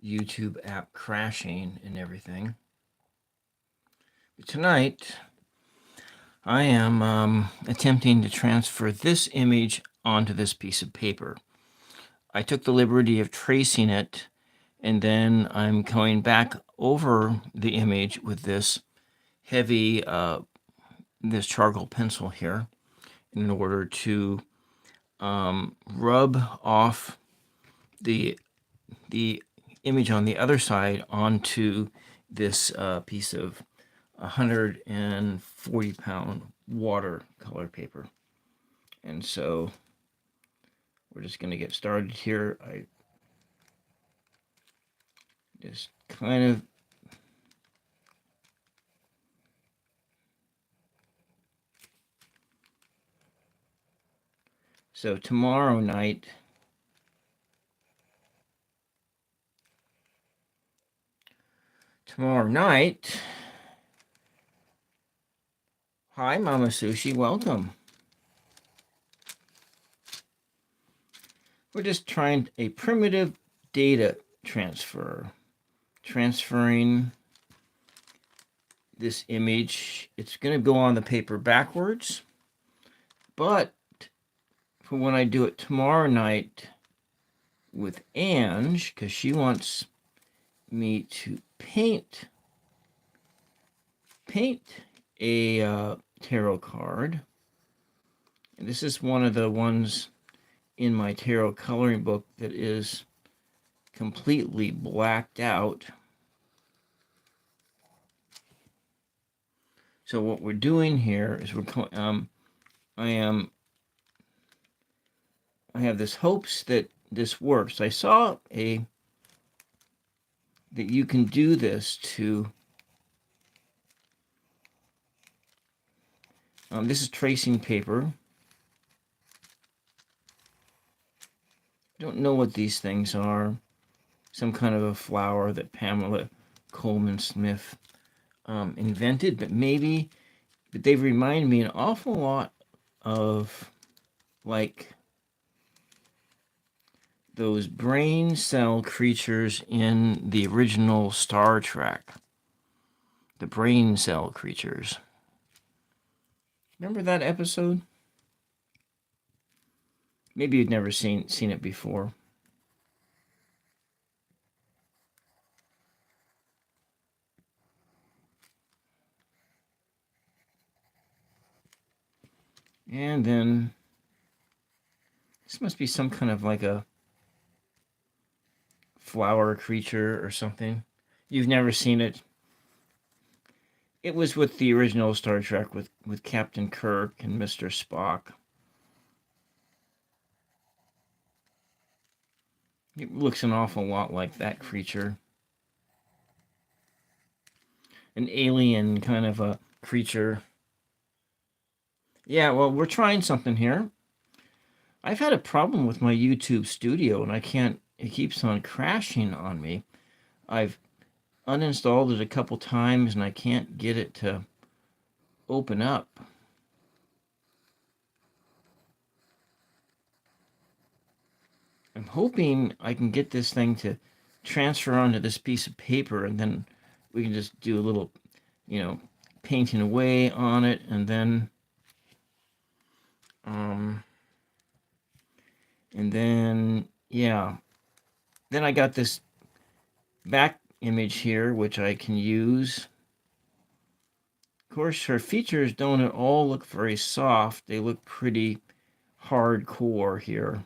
YouTube app crashing and everything. But tonight, I am attempting to transfer this image onto this piece of paper. I took the liberty of tracing it, and then I'm going back over the image with this heavy, this charcoal pencil here in order to rub off the image on the other side onto this piece of 140-pound watercolor paper. And so we're just going to get started here. I just kind of so tomorrow night hi Mama Sushi, welcome. We're just trying a primitive data transfer, transferring this image. It's going to go on the paper backwards, but for when I do it tomorrow night with Ange, because she wants me to paint a tarot card. And this is one of the ones in my tarot coloring book that is completely blacked out. So what we're doing here is I have this hopes that this works. I saw that you can do this to this is tracing paper. I don't know what these things are. Some kind of a flower that Pamela Coleman Smith invented, but they remind me an awful lot of like those brain cell creatures in the original Star Trek. The brain cell creatures. Remember that episode? Maybe you'd never seen it before. And then this must be some kind of like a flower creature or something. You've never seen it. It was with the original Star Trek with Captain Kirk and Mr. Spock. It looks an awful lot like that creature. An alien kind of a creature. Yeah, well, we're trying something here. I've had a problem with my YouTube studio and it keeps on crashing on me. I've uninstalled it a couple times and I can't get it to open up. I'm hoping I can get this thing to transfer onto this piece of paper and then we can just do a little, painting away on it and then yeah. Then I got this back image here, which I can use. Of course, her features don't at all look very soft. They look pretty hardcore here.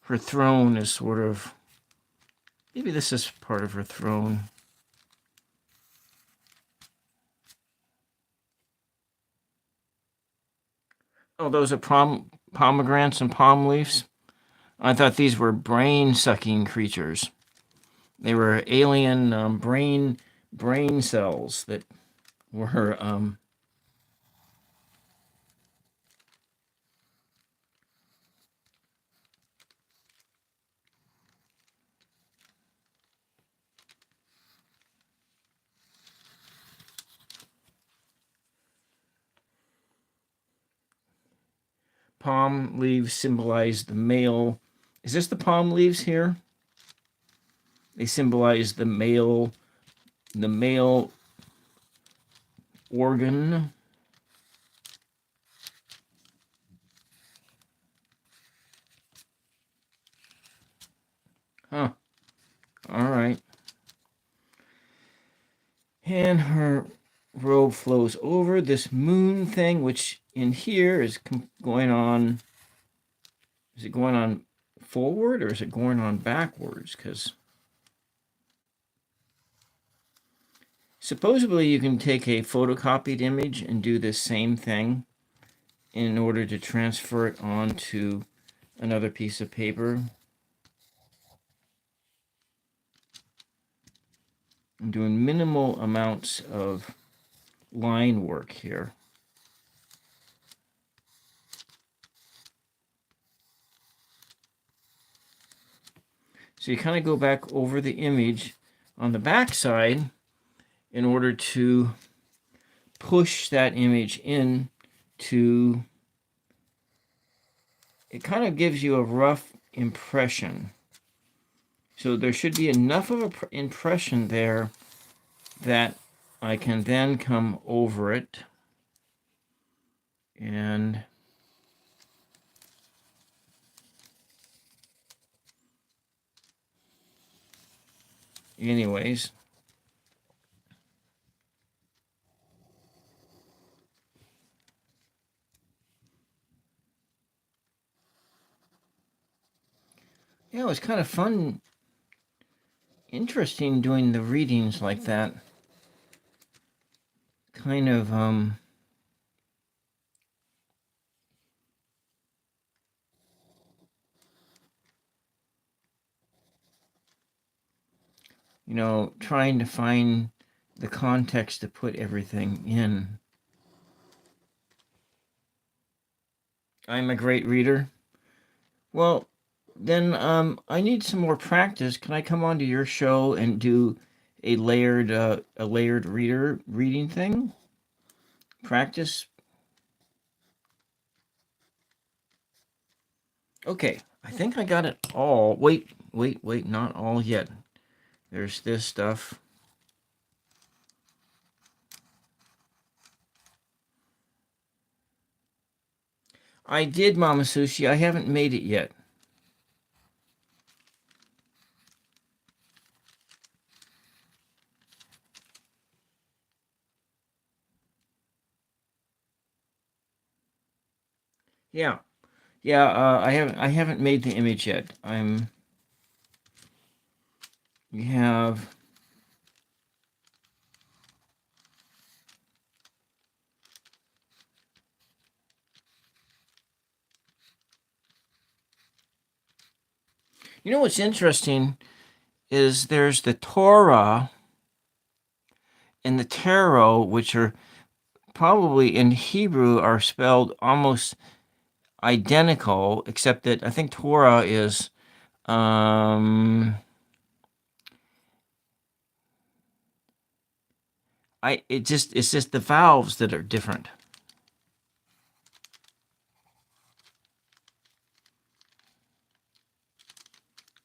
Her throne is sort of... Maybe this is part of her throne. Oh, those are pomegranates and palm leaves? I thought these were brain-sucking creatures. They were alien brain cells that were palm leaves symbolize the male. Is this the palm leaves here? They symbolize the male organ. Huh. All right. And her robe flows over this moon thing, which in here is going on. Is it going on forward or is it going on backwards? Because supposedly you can take a photocopied image and do this same thing in order to transfer it onto another piece of paper. I'm doing minimal amounts of line work here. So you kind of go back over the image on the back side in order to push that image in to, it kind of gives you a rough impression. So there should be enough of an impression there that I can then come over it and anyways. Yeah, it was kind of fun, interesting doing the readings like that. Kind of, you know, trying to find the context to put everything in. I'm a great reader. Well, then I need some more practice. Can I come onto your show and do a layered reading thing? Practice. Okay, I think I got it all. Wait, not all yet. There's this stuff. I did, Mama Sushi. I haven't made it yet. Yeah, I haven't made the image yet. We have. You know what's interesting is there's the Torah and the Tarot, which are probably in Hebrew are spelled almost identical, except that I think Torah is it's just the vowels that are different.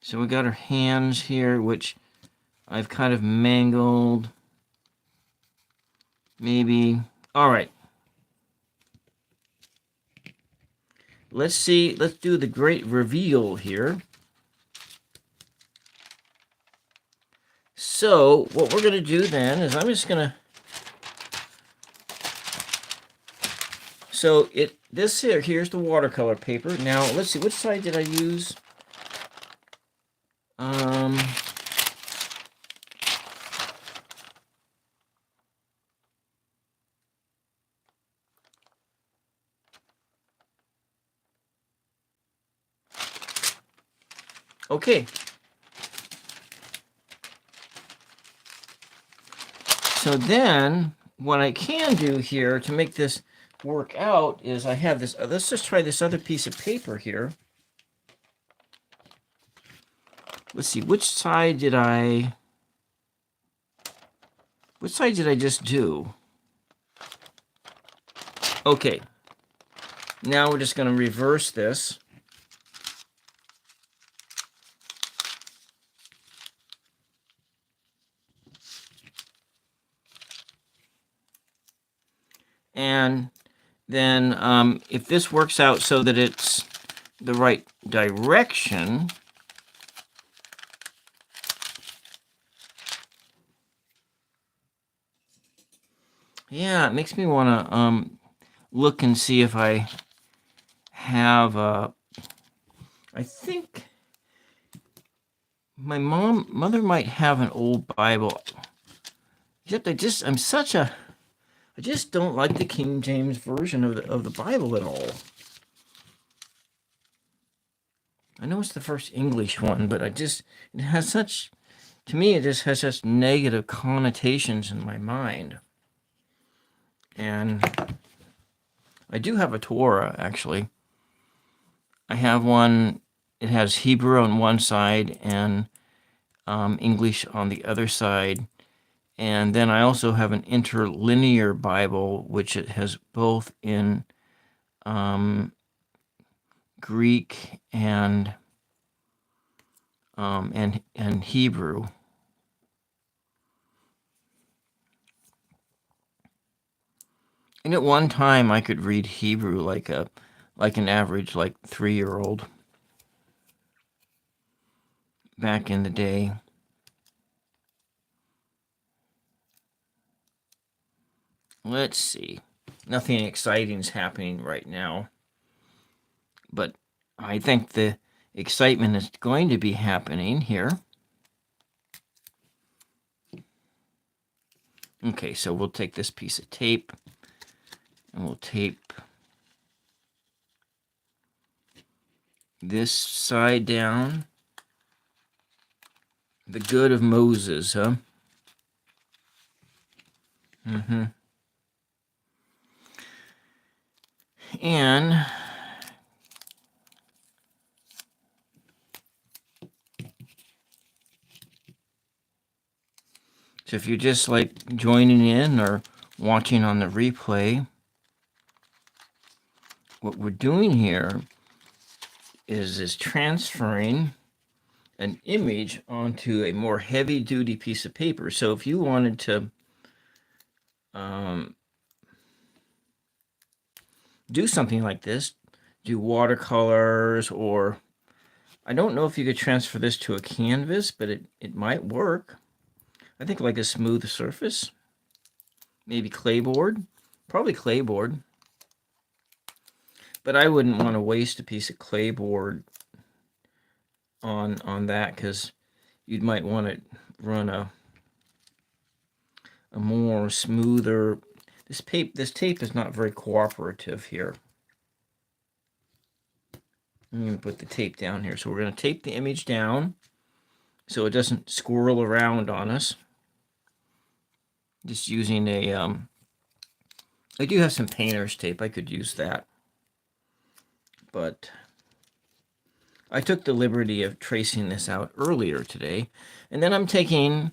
So we got our hands here, which I've kind of mangled. Maybe. All right. Let's see. Let's do the great reveal here. So what we're going to do then is I'm just going to. So here's the watercolor paper. Now let's see, which side did I use? Okay. So then what I can do here to make this work out is I have this, let's just try this other piece of paper here. Let's see, which side did I just do? Okay. Now we're just going to reverse this. And then if this works out so that it's the right direction, yeah, it makes me want to look and see if I have I think my mother might have an old Bible. Except I just don't like the King James version of the Bible at all. I know it's the first English one, but it has such, to me, it just has such negative connotations in my mind. And I do have a Torah, actually. I have one, it has Hebrew on one side and English on the other side. And then I also have an interlinear Bible, which it has both in Greek and Hebrew. And at one time, I could read Hebrew like an average 3-year-old back in the day. Let's see. Nothing exciting is happening right now, but I think the excitement is going to be happening here. Okay, so we'll take this piece of tape and we'll tape this side down. The good of Moses, huh? And so if you're just joining in or watching on the replay, what we're doing here is transferring an image onto a more heavy-duty piece of paper. So if you wanted to do something like this, do watercolors, or I don't know if you could transfer this to a canvas, but it might work. I think like a smooth surface, maybe clayboard, probably clayboard. But I wouldn't want to waste a piece of clayboard on that, because you might want to run a more smoother. This tape is not very cooperative here. I'm going to put the tape down here. So we're going to tape the image down so it doesn't squirrel around on us. Just using I do have some painter's tape. I could use that. But I took the liberty of tracing this out earlier today. And then I'm taking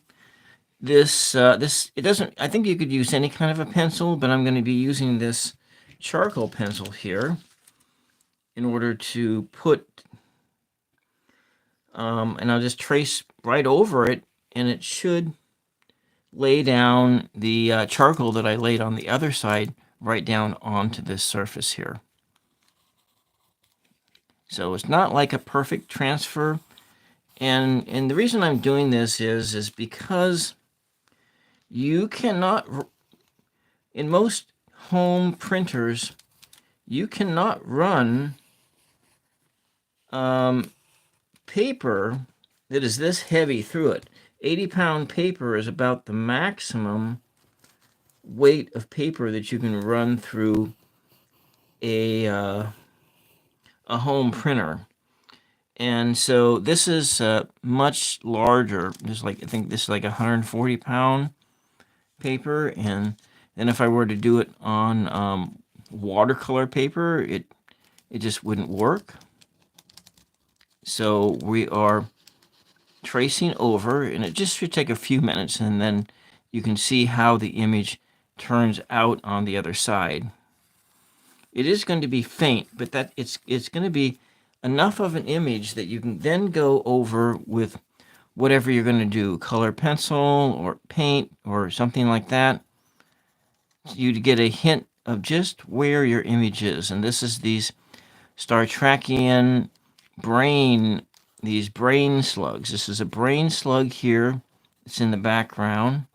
this, it doesn't, I think you could use any kind of a pencil, but I'm going to be using this charcoal pencil here in order to put, and I'll just trace right over it, and it should lay down the charcoal that I laid on the other side right down onto this surface here. So it's not like a perfect transfer. And the reason I'm doing this is because you cannot, in most home printers, you cannot run paper that is this heavy through it. 80-pound paper is about the maximum weight of paper that you can run through a home printer. And so this is much larger. I think this is like 140-pound paper. And then if I were to do it on watercolor paper, it just wouldn't work. So we are tracing over, and it just should take a few minutes, and then you can see how the image turns out on the other side. It is going to be faint, but that it's going to be enough of an image that you can then go over with whatever you're going to do, color pencil or paint or something like that, you to get a hint of just where your image is. And this is these Star Trekian these brain slugs. This is a brain slug here. It's in the background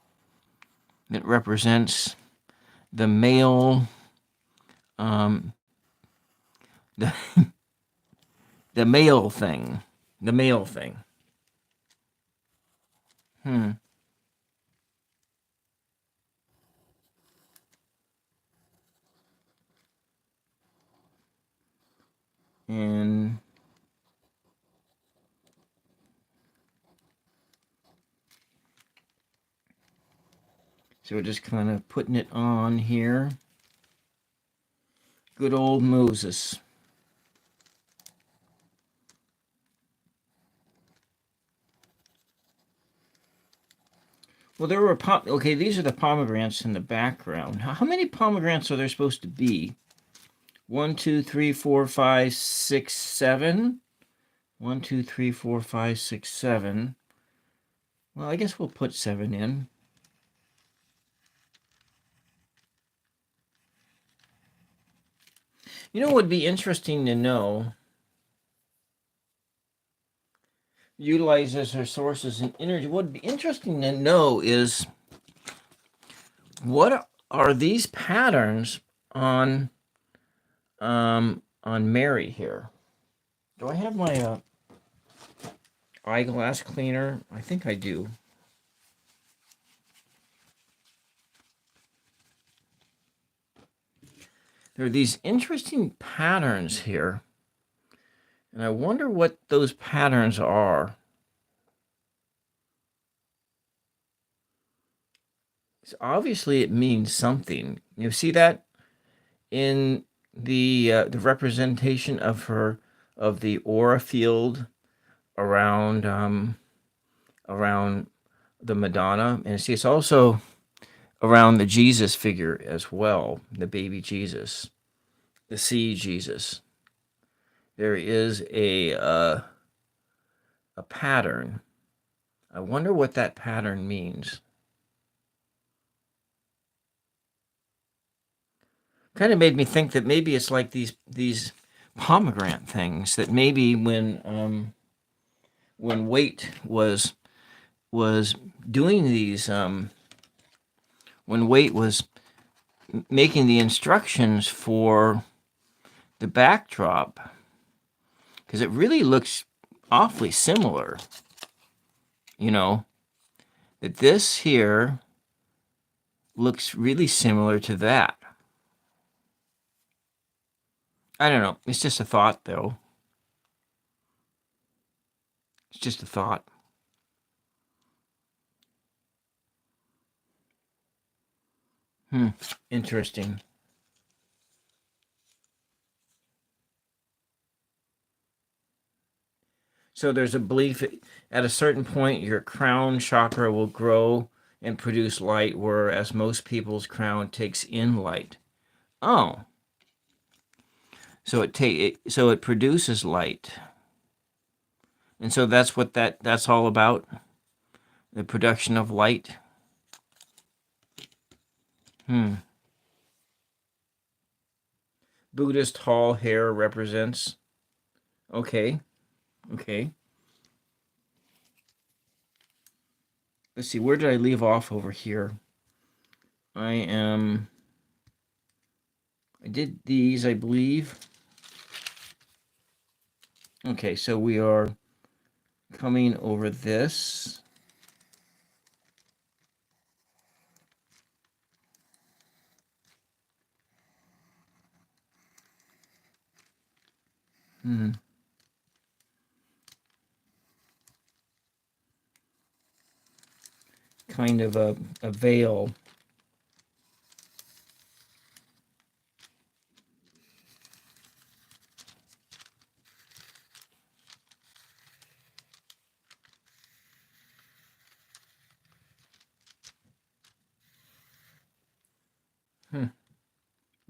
that represents the male, the, the male thing. The male thing. And so we're just kind of putting it on here. Good old Moses. Well, there were okay. These are the pomegranates in the background. How many pomegranates are there supposed to be? 1, 2, 3, 4, 5, 6, 7. 1, 2, 3, 4, 5, 6, 7. Well, I guess we'll put 7 in. You know what would be interesting to know? Utilizes our sources and energy. What would be interesting to know is what are these patterns on Mary here? Do I have my eyeglass cleaner? I think I do. There are these interesting patterns here, and I wonder what those patterns are. Obviously, it means something. You see that in the representation of the aura field around around the Madonna, and see it's also around the Jesus figure as well, the baby Jesus, the sea Jesus. There is a pattern. I wonder what that pattern means. Kind of made me think that maybe it's like these pomegranate things, that maybe when Waite was doing these, when Waite was making the instructions for the backdrop, because it really looks awfully similar, you know, that this here looks really similar to that. I don't know. It's just a thought, though. It's just a thought. Interesting. So there's a belief at a certain point your crown chakra will grow and produce light, whereas most people's crown takes in light. Oh, so it produces light, and so that's what that's all about. The production of light. Buddhist tall hair represents. Okay. Let's see. Where did I leave off over here? I did these, I believe. Okay, so we are coming over this. Kind of a veil.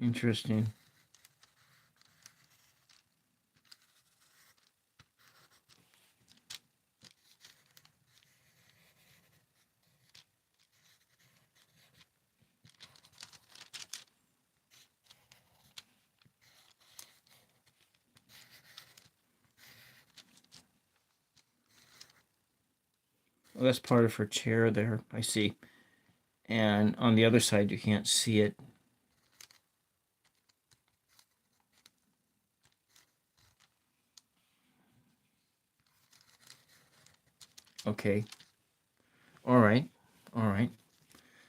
Interesting. Oh, that's part of her chair there, I see. And on the other side, you can't see it. Okay. All right. All right.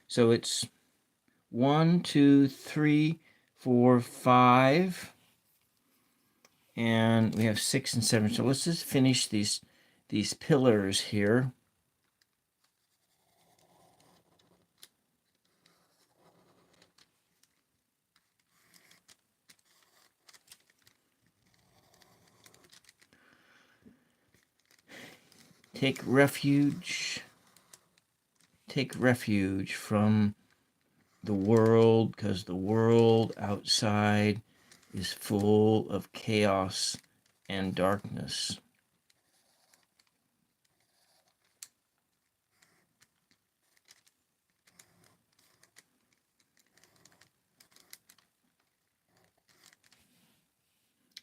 So it's 1, 2, 3, 4, 5. And we have 6 and 7. So let's just finish these pillars here. Take refuge from the world, because the world outside is full of chaos and darkness.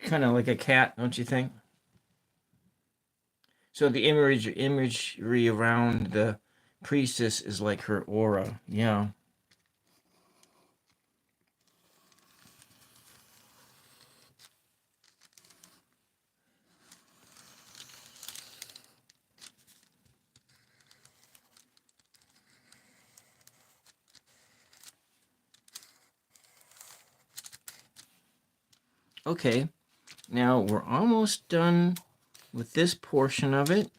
Kind of like a cat, don't you think? So the imagery around the priestess is like her aura. Yeah. Okay. Now we're almost done with this portion of it.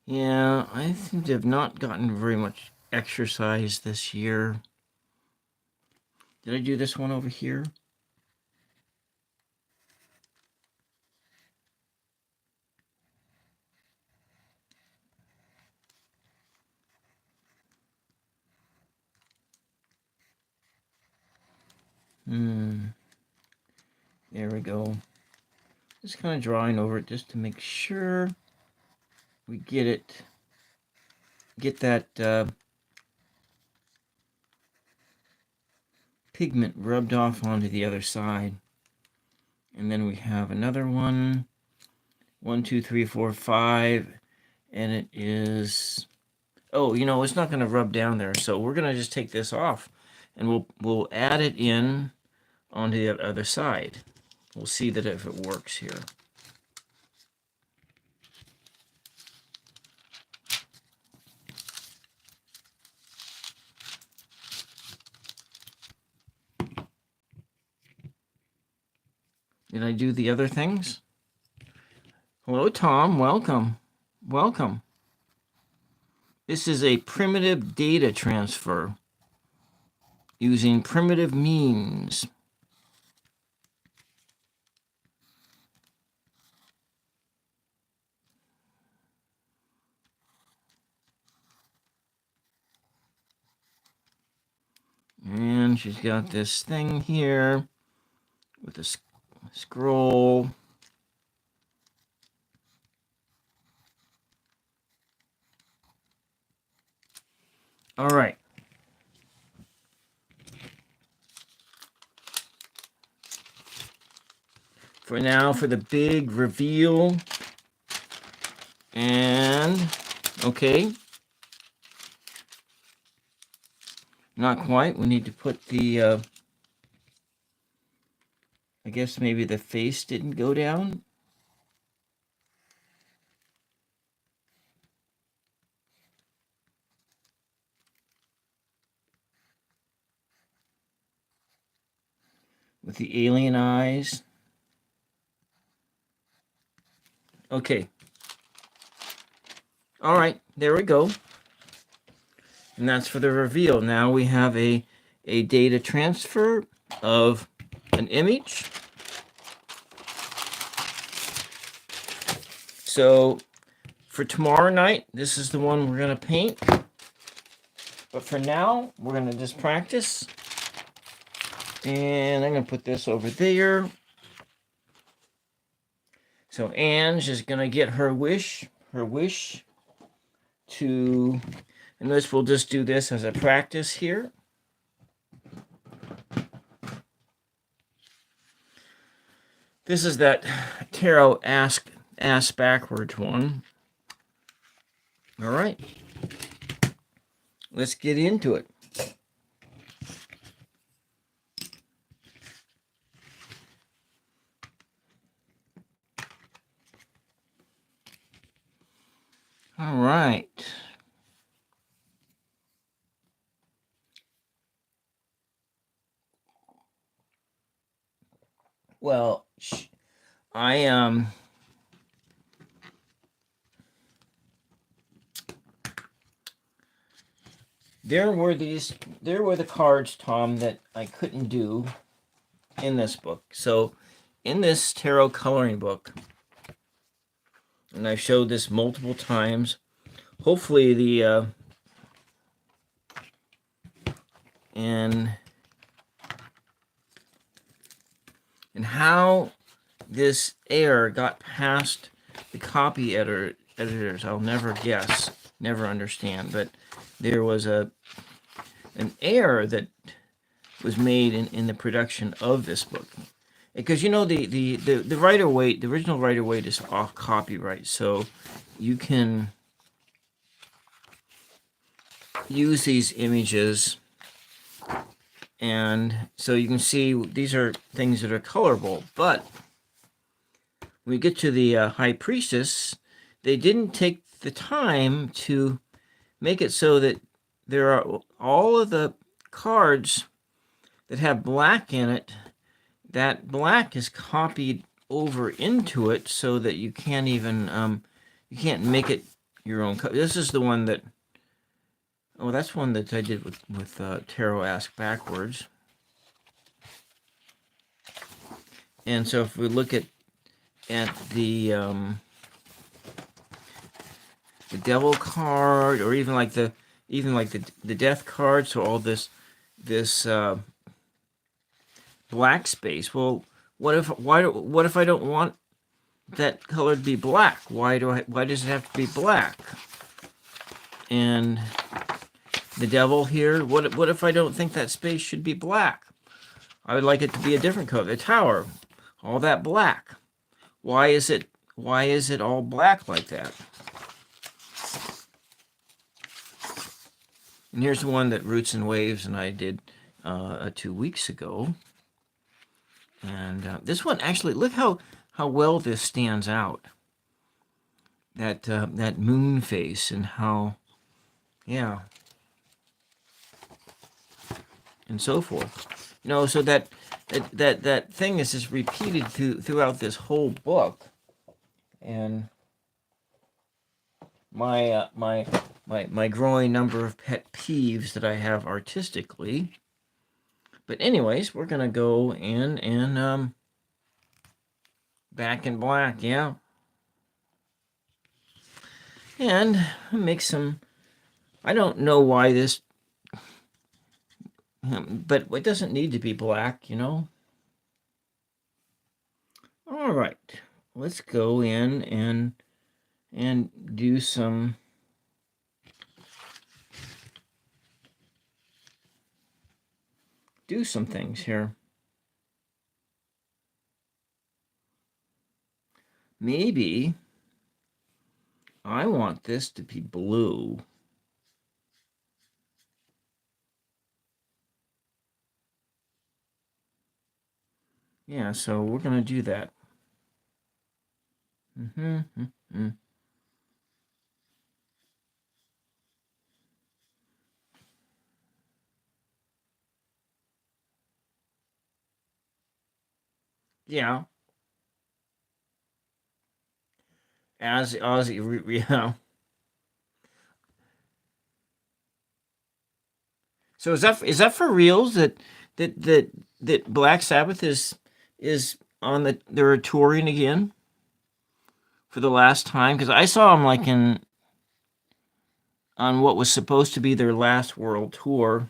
Yeah, I seem to have not gotten very much exercise this year. Did I do this one over here? There we go. Just kind of drawing over it just to make sure we get that pigment rubbed off onto the other side. And then we have another one. 1, 2, 3, 4, 5. And it is... Oh, it's not going to rub down there. So we're going to just take this off. And we'll add it in onto the other side. We'll see that if it works here. Did I do the other things? Hello, Tom. Welcome. Welcome. This is a primitive data transfer using primitive means. And she's got this thing here with a scroll. All right. For now, for the big reveal. And, okay. Not quite. We need to put the, I guess maybe the face didn't go down. With the alien eyes. Okay. All right, there we go. And that's for the reveal. Now we have a data transfer of an image. So for tomorrow night, this is the one we're going to paint. But for now, we're going to just practice. And I'm going to put this over there. So Anne's just going to get her wish to, and this, we'll just do this as a practice here. This is that tarot ask backwards one. All right, let's get into it. All right. Well, I there were the cards, Tom, that I couldn't do in this book. So in this tarot coloring book, and I've showed this multiple times, hopefully the and how this error got past the copy editors, I'll never guess, never understand. But there was an error that was made in the production of this book, because you know the writer weight, the original writer weight is off copyright, so you can use these images, and so you can see these are things that are colorable. But when we get to the High Priestess, they didn't take the time to make it so that there are all of the cards that have black in it, that black is copied over into it so that you can't even you can't make it your own. This is the one that, oh, that's one that I did with Tarot Ask backwards. And so if we look at the Devil card, or even like the Death card, so all this black space. Well, what if I don't want that color to be black? Why does it have to be black? And the Devil here, what if I don't think that space should be black? I would like it to be a different color. The Tower, all that black. Why is it all black like that? And here's the one that Roots and Waves and I did 2 weeks ago. And this one, actually, look how well this stands out. That moon face, and how, yeah, and so forth. You know, so that thing is just repeated throughout this whole book. And my growing number of pet peeves that I have artistically. But anyways, we're gonna go in and back in black, yeah, and make some. I don't know why this, but it doesn't need to be black, you know. All right, let's go in and do some things here. Maybe I want this to be blue. Yeah, so we're gonna do that. Yeah, as Ozzy, yeah. So is that for reals that Black Sabbath is on they're touring again for the last time? Because I saw them like on what was supposed to be their last world tour.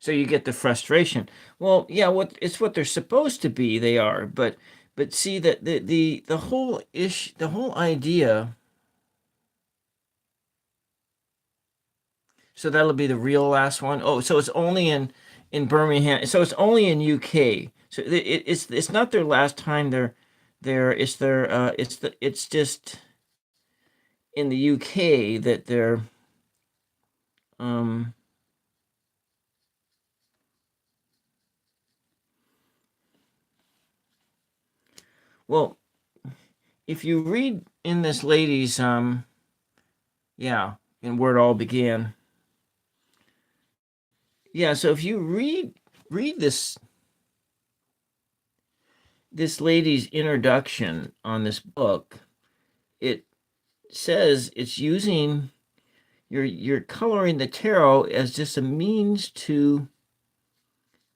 So you get the frustration. Well, yeah, what they're supposed to be, they are, but But see that the whole the whole idea. So that'll be the real last one. Oh, so it's only in Birmingham. So it's only in UK. So it's not their last time. It's their it's just in the UK that they're um well, if you read in this lady's yeah, in where it all began. Yeah, so if you read this lady's introduction on this book, it says it's using you're coloring the tarot as just a means to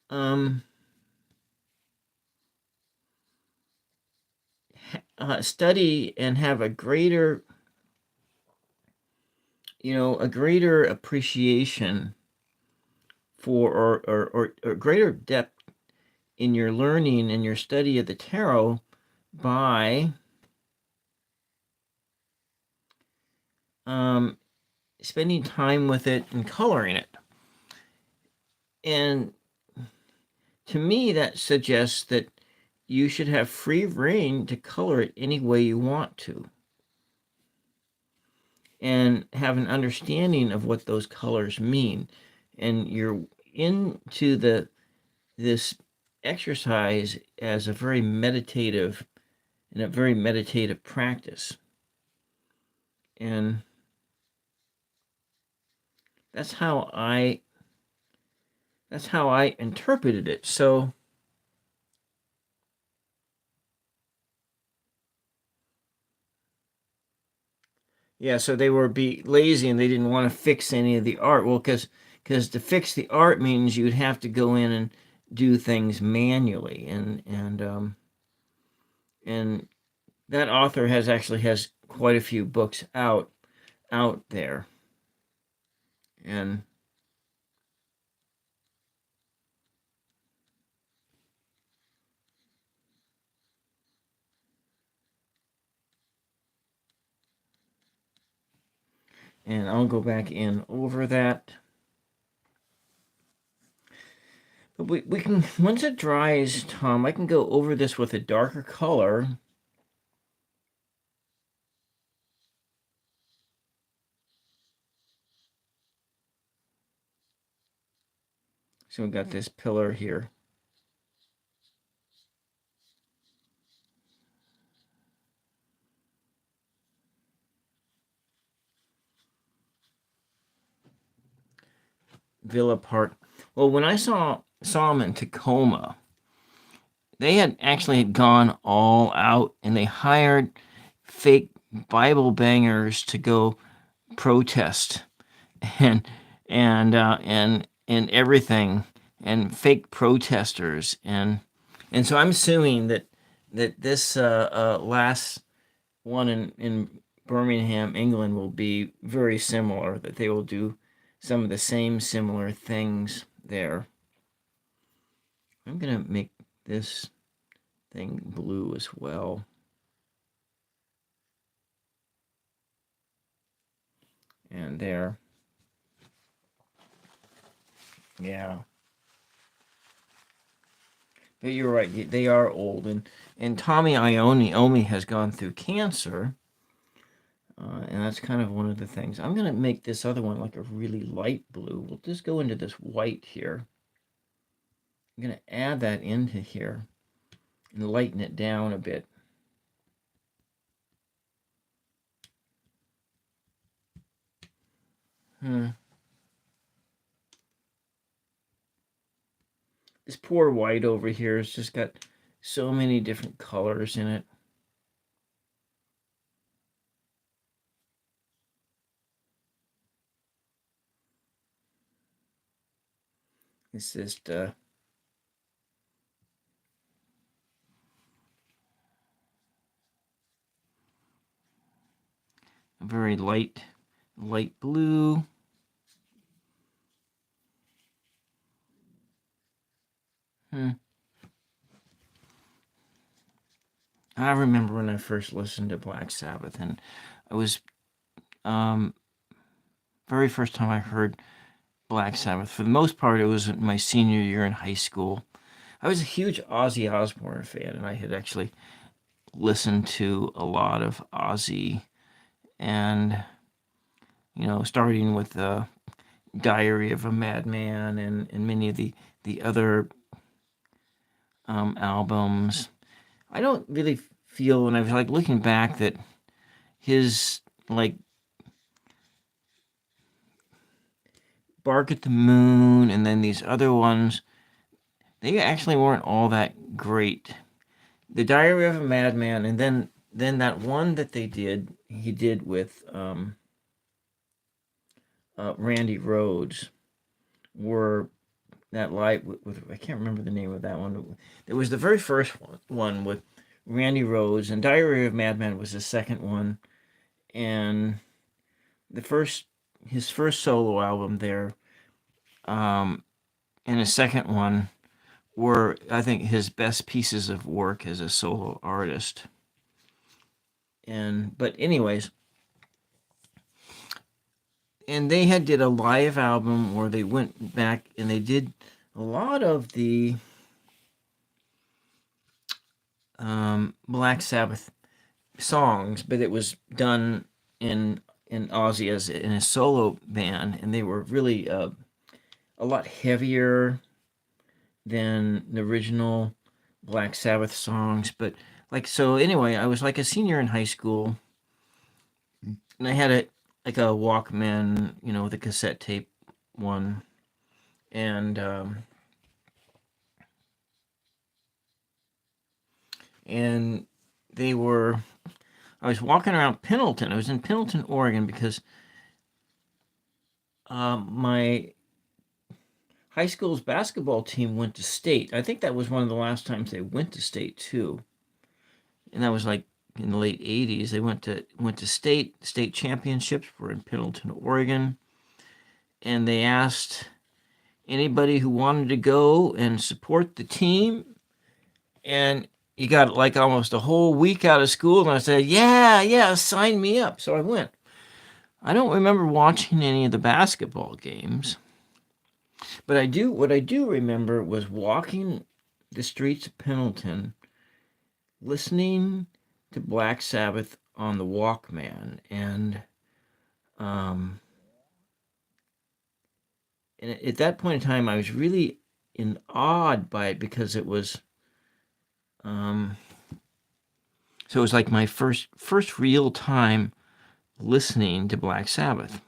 um study and have a greater a greater appreciation for or greater depth in your learning and your study of the tarot by um, spending time with it and coloring it. And to me, that suggests that you should have free reign to color it any way you want to and have an understanding of what those colors mean. And you're into this exercise as a very meditative practice. And that's how I interpreted it. So yeah, so they were be lazy and they didn't want to fix any of the art. Well, because to fix the art means you'd have to go in and do things manually, and that author has quite a few books out there, and I'll go back in over that. But we can, once it dries, Tom, I can go over this with a darker color. So we've got this pillar here. Villa Park. Well, when I saw them in Tacoma, they had gone all out and they hired fake Bible bangers to go protest and and everything and fake protesters and so I'm assuming that this last one in Birmingham, England, will be very similar. That they will do some of the same similar things there. I'm gonna make this thing blue as well. And there. Yeah. But you're right. They are old, and Tommy Iommi has gone through cancer, and that's kind of one of the things. I'm gonna make this other one like a really light blue. We'll just go into this white here. I'm gonna add that into here and lighten it down a bit. This poor white over here has just got so many different colors in it. It's just a very light blue. I remember when I first listened to Black Sabbath, and it was um, very first time I heard Black Sabbath. For the most part, it was my senior year in high school. I was a huge Ozzy Osbourne fan, and I had actually listened to a lot of Ozzy, and starting with the Diary of a Madman and many of the other albums. I don't really feel when I was like looking back that his like Bark at the Moon and then these other ones, they actually weren't all that great. The Diary of a Madman, and then that one that he did with Randy Rhoads, were that live with I can't remember the name of that one. It was the very first one with Randy Rhoads, and Diary of a Madman was the second one, and the first his first solo album there, and his second one were, I think, his best pieces of work as a solo artist. But anyways, and they had did a live album where they went back and they did a lot of the Black Sabbath songs, but it was done in Ozzy as in a solo band, and they were really a lot heavier than the original Black Sabbath songs. But so anyway, I was like a senior in high school, and I had a Walkman, with a cassette tape one, and they were. I was walking around Pendleton. I was in Pendleton, Oregon, because my high school's basketball team went to state. I think that was one of the last times they went to state too, and that was like in the late '80s. They went to state championships were in Pendleton, Oregon, and they asked anybody who wanted to go and support the team, and you got like almost a whole week out of school. And I said, yeah, sign me up. So I went. I don't remember watching any of the basketball games, but what I do remember was walking the streets of Pendleton, listening to Black Sabbath on the Walkman, um, and at that point in time, I was really awed by it because it was, so it was like my first real time listening to Black Sabbath.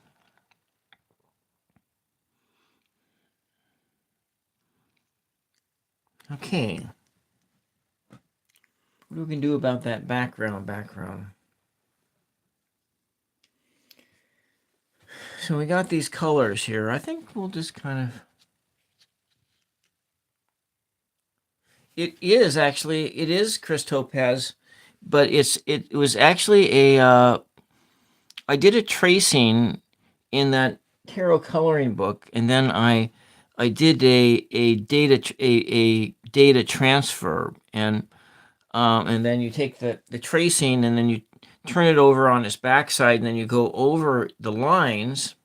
Okay, what we can do about that background? So we got these colors here. I think we'll just kind of. It is Chris Topaz, but it was actually a. I did a tracing in that tarot coloring book, and then I did a data transfer, and then you take the tracing and then you turn it over on its backside, and then you go over the lines.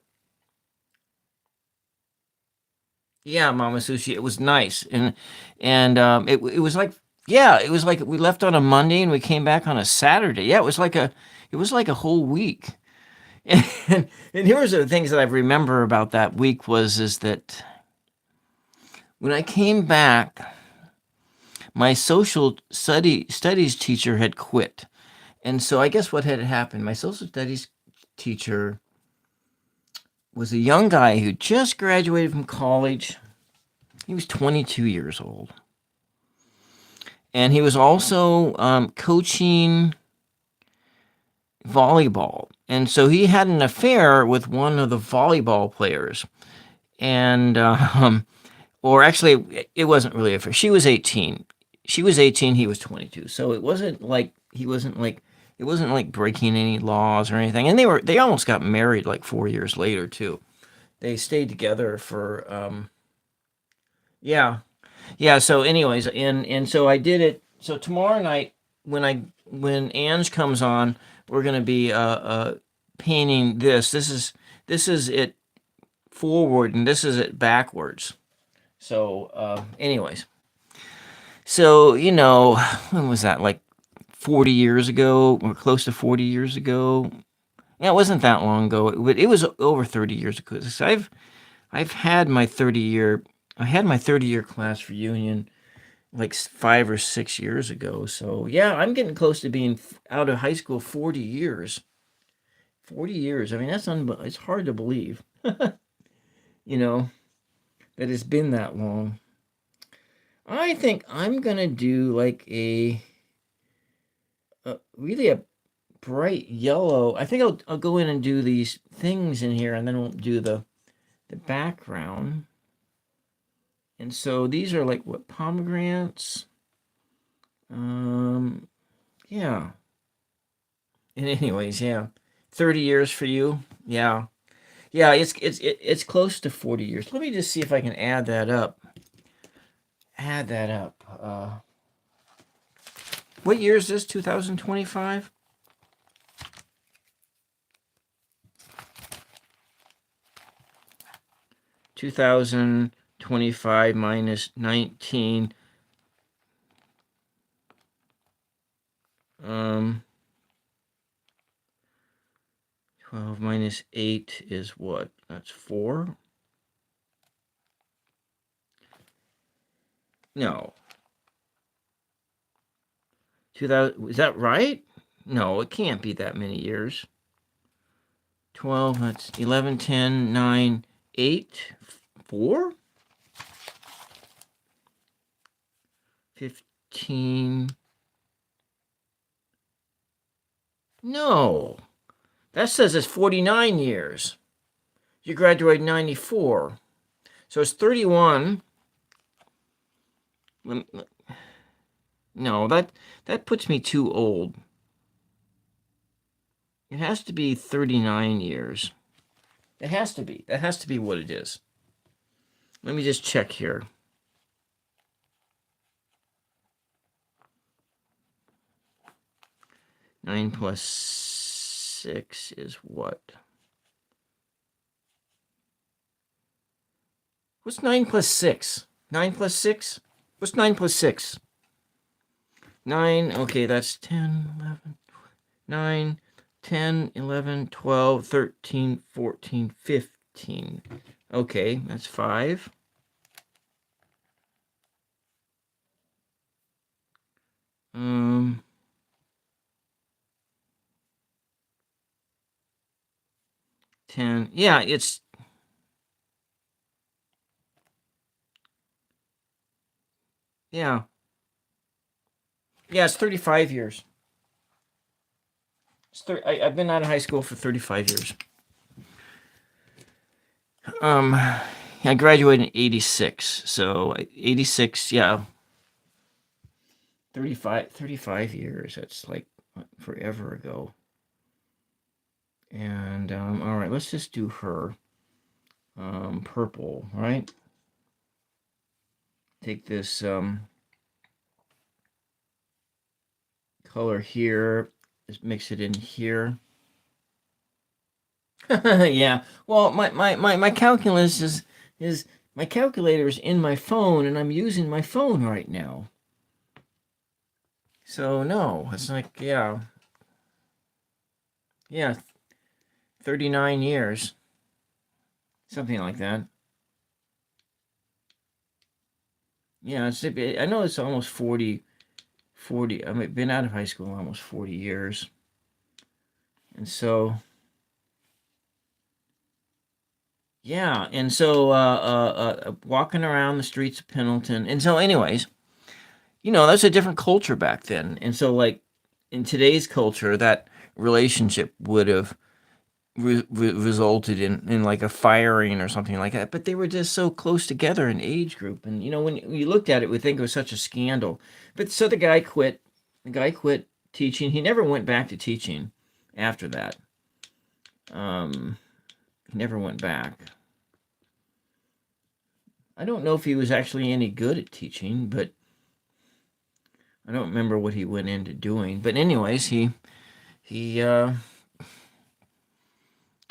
Yeah, Mama Sushi, it was nice, and it was like, yeah, it was like we left on a Monday and we came back on a Saturday. Yeah, it was like a whole week. And here's the things that I remember about that week is that when I came back, my social studies teacher had quit. And so I guess what had happened, my social studies teacher was a young guy who just graduated from college. He was 22 years old. And he was also coaching volleyball. And so he had an affair with one of the volleyball players. And, or actually, it wasn't really a affair. She was 18. He was 22. So it wasn't like it wasn't like breaking any laws or anything. And they almost got married like 4 years later too. They stayed together for yeah. So anyways, and so I did it. So tomorrow night when Ange comes on, we're gonna be painting this. This is it forward, and this is it backwards. So, anyways, so when was that? Like 40 years ago, or close to 40 years ago. Yeah, it wasn't that long ago. It was over 30 years ago. So I've had my 30-year I had my 30-year class reunion like 5 or 6 years ago. So yeah, I'm getting close to being out of high school 40 years. 40 years. I mean, it's hard to believe, you know, that it's been that long. I think I'm gonna do like a really a bright yellow. I think I'll go in and do these things in here, and then we'll do the background. And so these are like what, pomegranates? Yeah. And anyways, yeah. 30 years for you. Yeah. Yeah, it's close to 40 years. Let me just see if I can add that up. Add that up. What year is this? 2025? 2025 minus 19. 12 minus 8 is what? That's 4? No. 2000, is that right? No, it can't be that many years. 12, that's 11, 10, 9, 8, 4? 15. No. That says it's 49 years. You graduated in 94. So it's 31. No, that puts me too old. It has to be 39 years. It has to be. That has to be what it is. Let me just check here. Nine plus 6 is what? What's 9 plus 6? 9 plus 6? What's 9 plus 6? 9, okay, that's 10, 11, 9, 10, 11, 12, 13, 14, 15. Okay, that's 5. Um, 10. Yeah, it's yeah. Yeah, it's 35 years. I've been out of high school for 35 years. I graduated in 86. So 86, yeah. 35 years. That's like forever ago. And all right, let's just do her. Purple, right? Take this color here, just mix it in here. Yeah. Well, my calculus is my calculator is in my phone, and I'm using my phone right now. So no, it's like yeah, 39 years, something like that. Yeah, I know it's almost 40. I've been out of high school almost 40 years, and so yeah, and so walking around the streets of Pendleton, and so anyways, that's a different culture back then, and so like in today's culture, that relationship would have resulted in like a firing or something like that. But they were just so close together in age group, and when you looked at it, we think it was such a scandal. But so the guy quit. The guy quit teaching. He never went back to teaching after that. He never went back. I don't know if he was actually any good at teaching, but I don't remember what he went into doing, but anyways, he had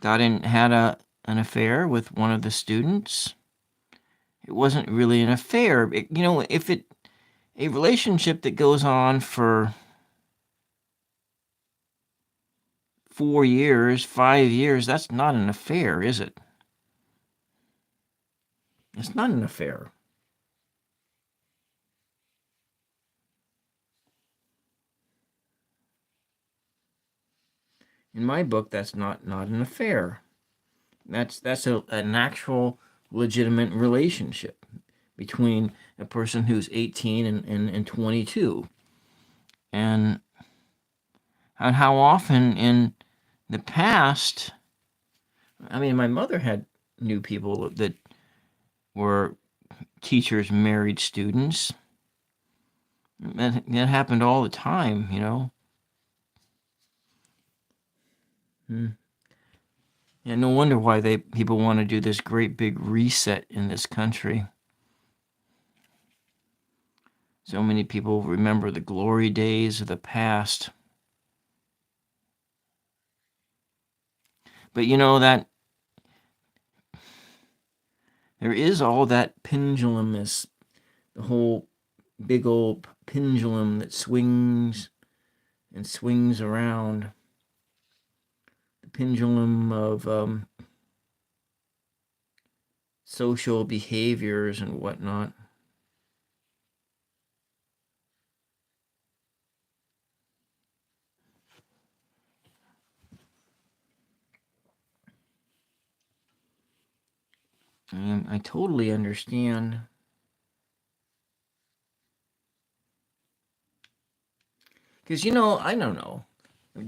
an affair with one of the students. It wasn't really an affair. If a relationship that goes on for 4 years, 5 years, that's not an affair, is it? It's not an affair. In my book, that's not an affair. That's an actual legitimate relationship between a person who's 18 and 22. And how often in the past, I mean, my mother had knew people that were teachers married students. That happened all the time. Hmm. Yeah, no wonder why people want to do this great big reset in this country. So many people remember the glory days of the past. But that there is all that pendulum, the whole big old pendulum that swings and swings around. The pendulum of social behaviors and whatnot. And I totally understand. Because I don't know.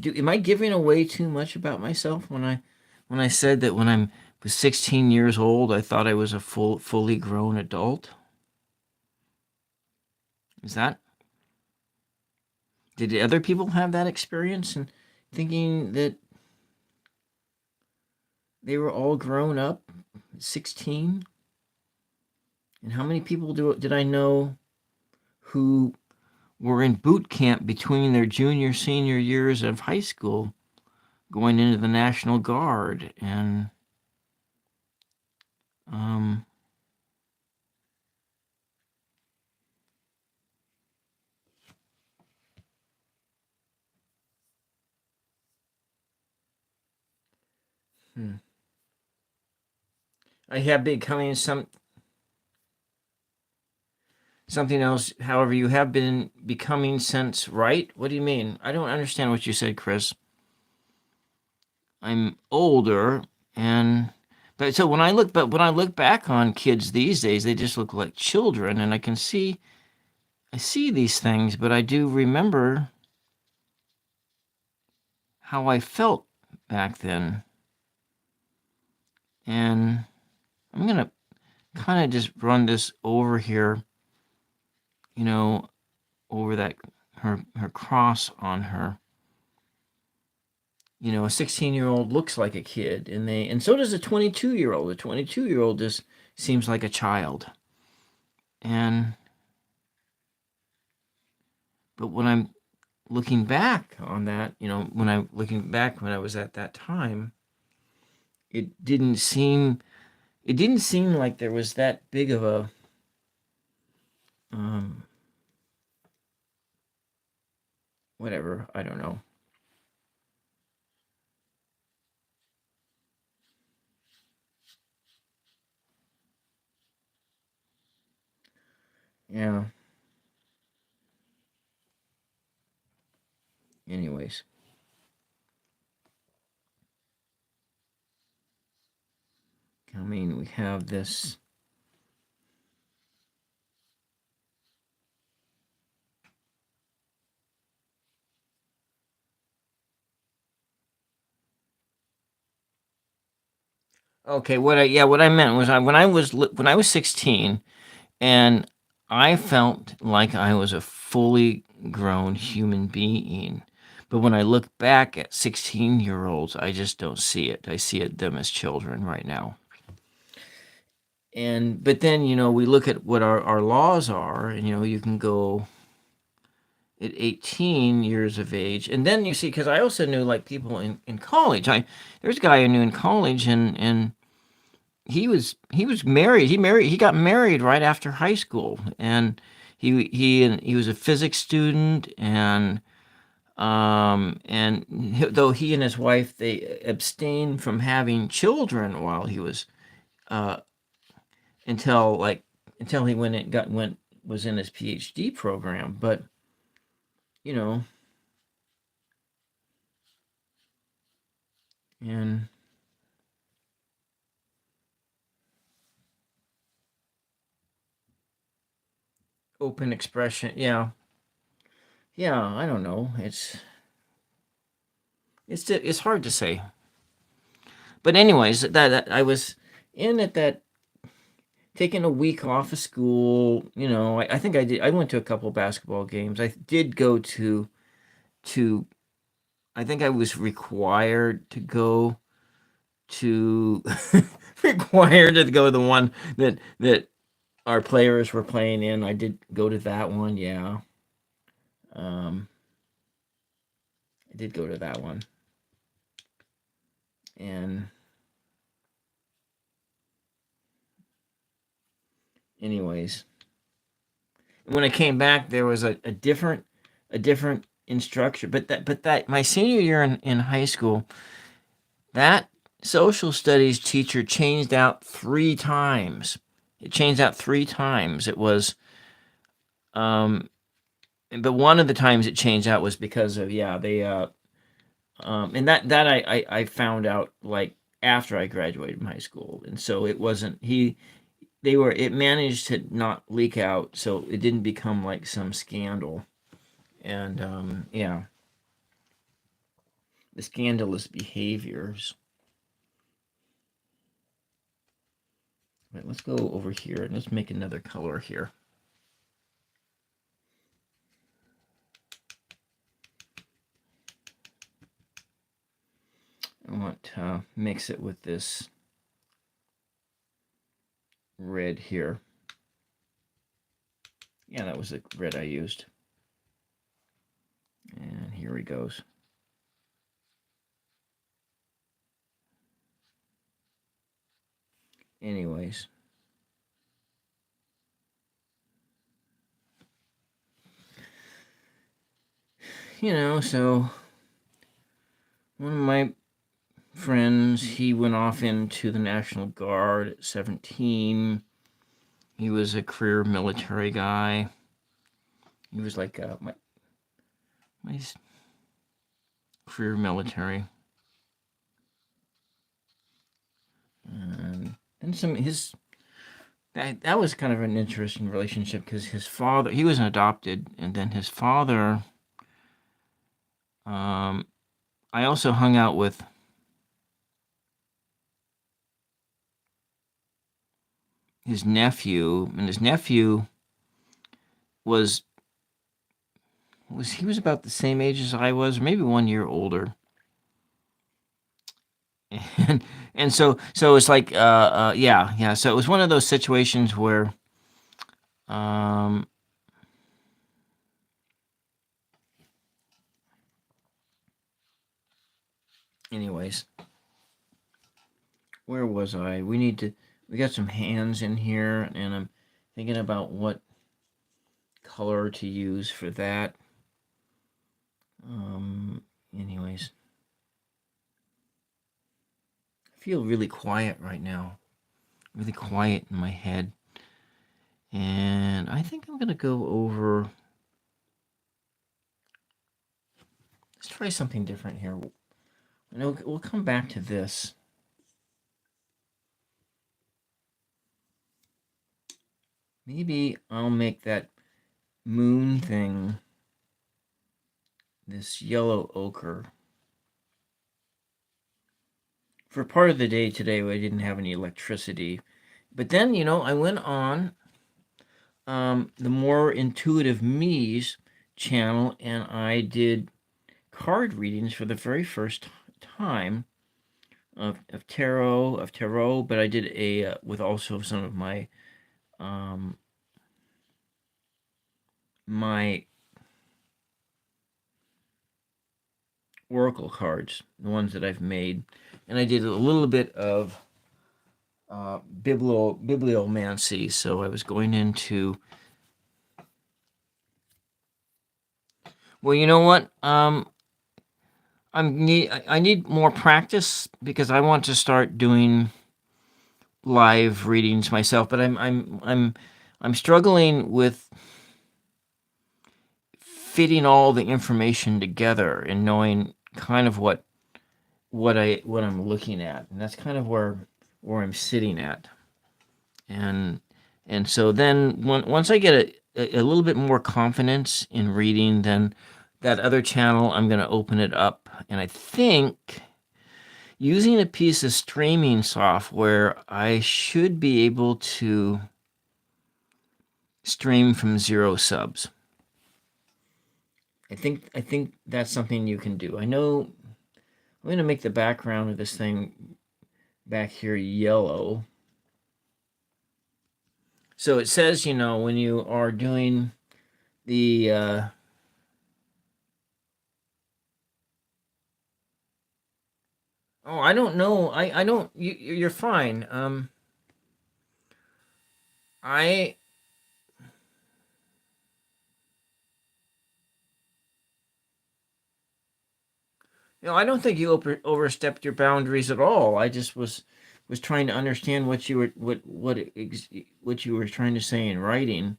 Am I giving away too much about myself when I said that when I was 16 years old, I thought I was a fully grown adult? Is that Did other people have that experience and thinking that they were all grown up at 16? And how many people did I know who were in boot camp between their senior years of high school, going into the National Guard and um, hmm. I have becoming something else. However, you have been becoming sense, right? What do you mean? I don't understand what you said, Chris. I'm older, but so when I look back on kids these days, they just look like children, and I see these things, but I do remember how I felt back then, and I'm gonna kind of just run this over here, you know, over that her cross on her. A 16-year-old looks like a kid, and so does a 22-year-old. A 22-year-old just seems like a child. And but when I'm looking back on that, when I was at that time, it didn't seem like there was that big of a um whatever, I don't know. Yeah. Anyways, we have this. Okay, what I meant was when I was 16, and I felt like I was a fully grown human being. But when I look back at 16-year-olds, I just don't see it. I see them as children right now. But then we look at what our laws are, and you can go at 18 years of age. And then you see, because I also knew like people in college. There's a guy I knew in college, and he was married. He got married right after high school, and he was a physics student, though he and his wife, they abstained from having children while he was uh, until he went was in his PhD program. But you know, and open expression, yeah, yeah. I don't know. It's hard to say. But anyways, that I was in at that taking a week off of school. I think I did. I went to a couple basketball games. I did go to. I think I was required to go to required to go to the one that our players were playing in. I did go to that one. Yeah, um, I did go to that one. And anyways, when I came back, there was a different instructor. But that my senior year in high school, that social studies teacher changed out 3 times. It changed out 3 times. It was but one of the times it changed out was because of, yeah, they and that I found out like after I graduated from high school. And so it wasn't he they were it managed to not leak out, so it didn't become like some scandal. And yeah, the scandalous behaviors. Right, let's go over here and let's make another color here. I want to mix it with this red here. Yeah, that was the red I used. And here he goes. Anyways. So one of my friends, he went off into the National Guard at 17. He was a career military guy. He was like my career military. And that was kind of an interesting relationship because his father, he was an adopted, and then his father, I also hung out with his nephew, and his nephew was he was about the same age as I was, or maybe 1 year older. And so it's like yeah. So it was one of those situations where anyways, where was I? We got some hands in here, and I'm thinking about what color to use for that. Anyways, I feel really quiet right now, really quiet in my head, and I think I'm gonna go over. Let's try something different here. We'll come back to this. Maybe I'll make that moon thing this yellow ochre. For part of the day today, I didn't have any electricity. But then, I went on the More Intuitive Me's channel, and I did card readings for the very first time of tarot, but I did a with also some of my my oracle cards, the ones that I've made, and I did a little bit of bibliomancy. So I was going into. Well, you know what? I need more practice because I want to start doing live readings myself, but I'm struggling with fitting all the information together and knowing kind of what I'm looking at, and that's kind of where I'm sitting at, and so then once I get a little bit more confidence in reading, then that other channel I'm going to open it up, and I think using a piece of streaming software, I should be able to stream from 0 subs. I think that's something you can do. I know I'm going to make the background of this thing back here yellow. So it says, when you are doing the oh, I don't know. I don't. You're fine. I I don't think you overstepped your boundaries at all. I just was trying to understand what you were what you were trying to say in writing,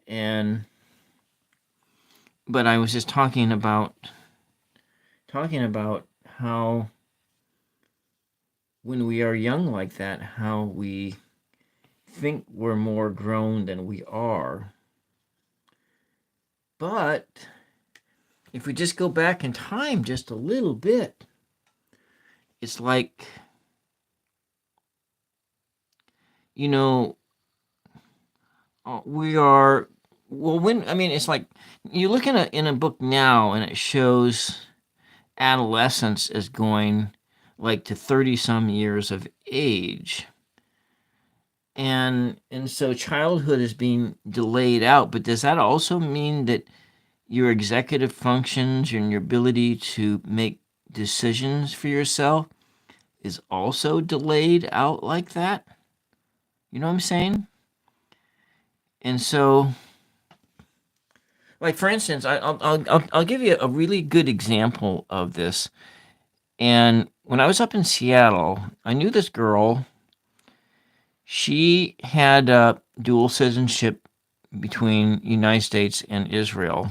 and but I was just talking about how when we are young like that, how we think we're more grown than we are. But if we just go back in time just a little bit, it's like, we are, well, it's like you look in a book now and it shows adolescence as going like to 30 some years of age. And so childhood is being delayed out, but does that also mean that your executive functions and your ability to make decisions for yourself is also delayed out like that? You know what I'm saying? And so, like, for instance, I'll give you a really good example of this. And when I was up in Seattle, I knew this girl. She had dual citizenship between United States and Israel,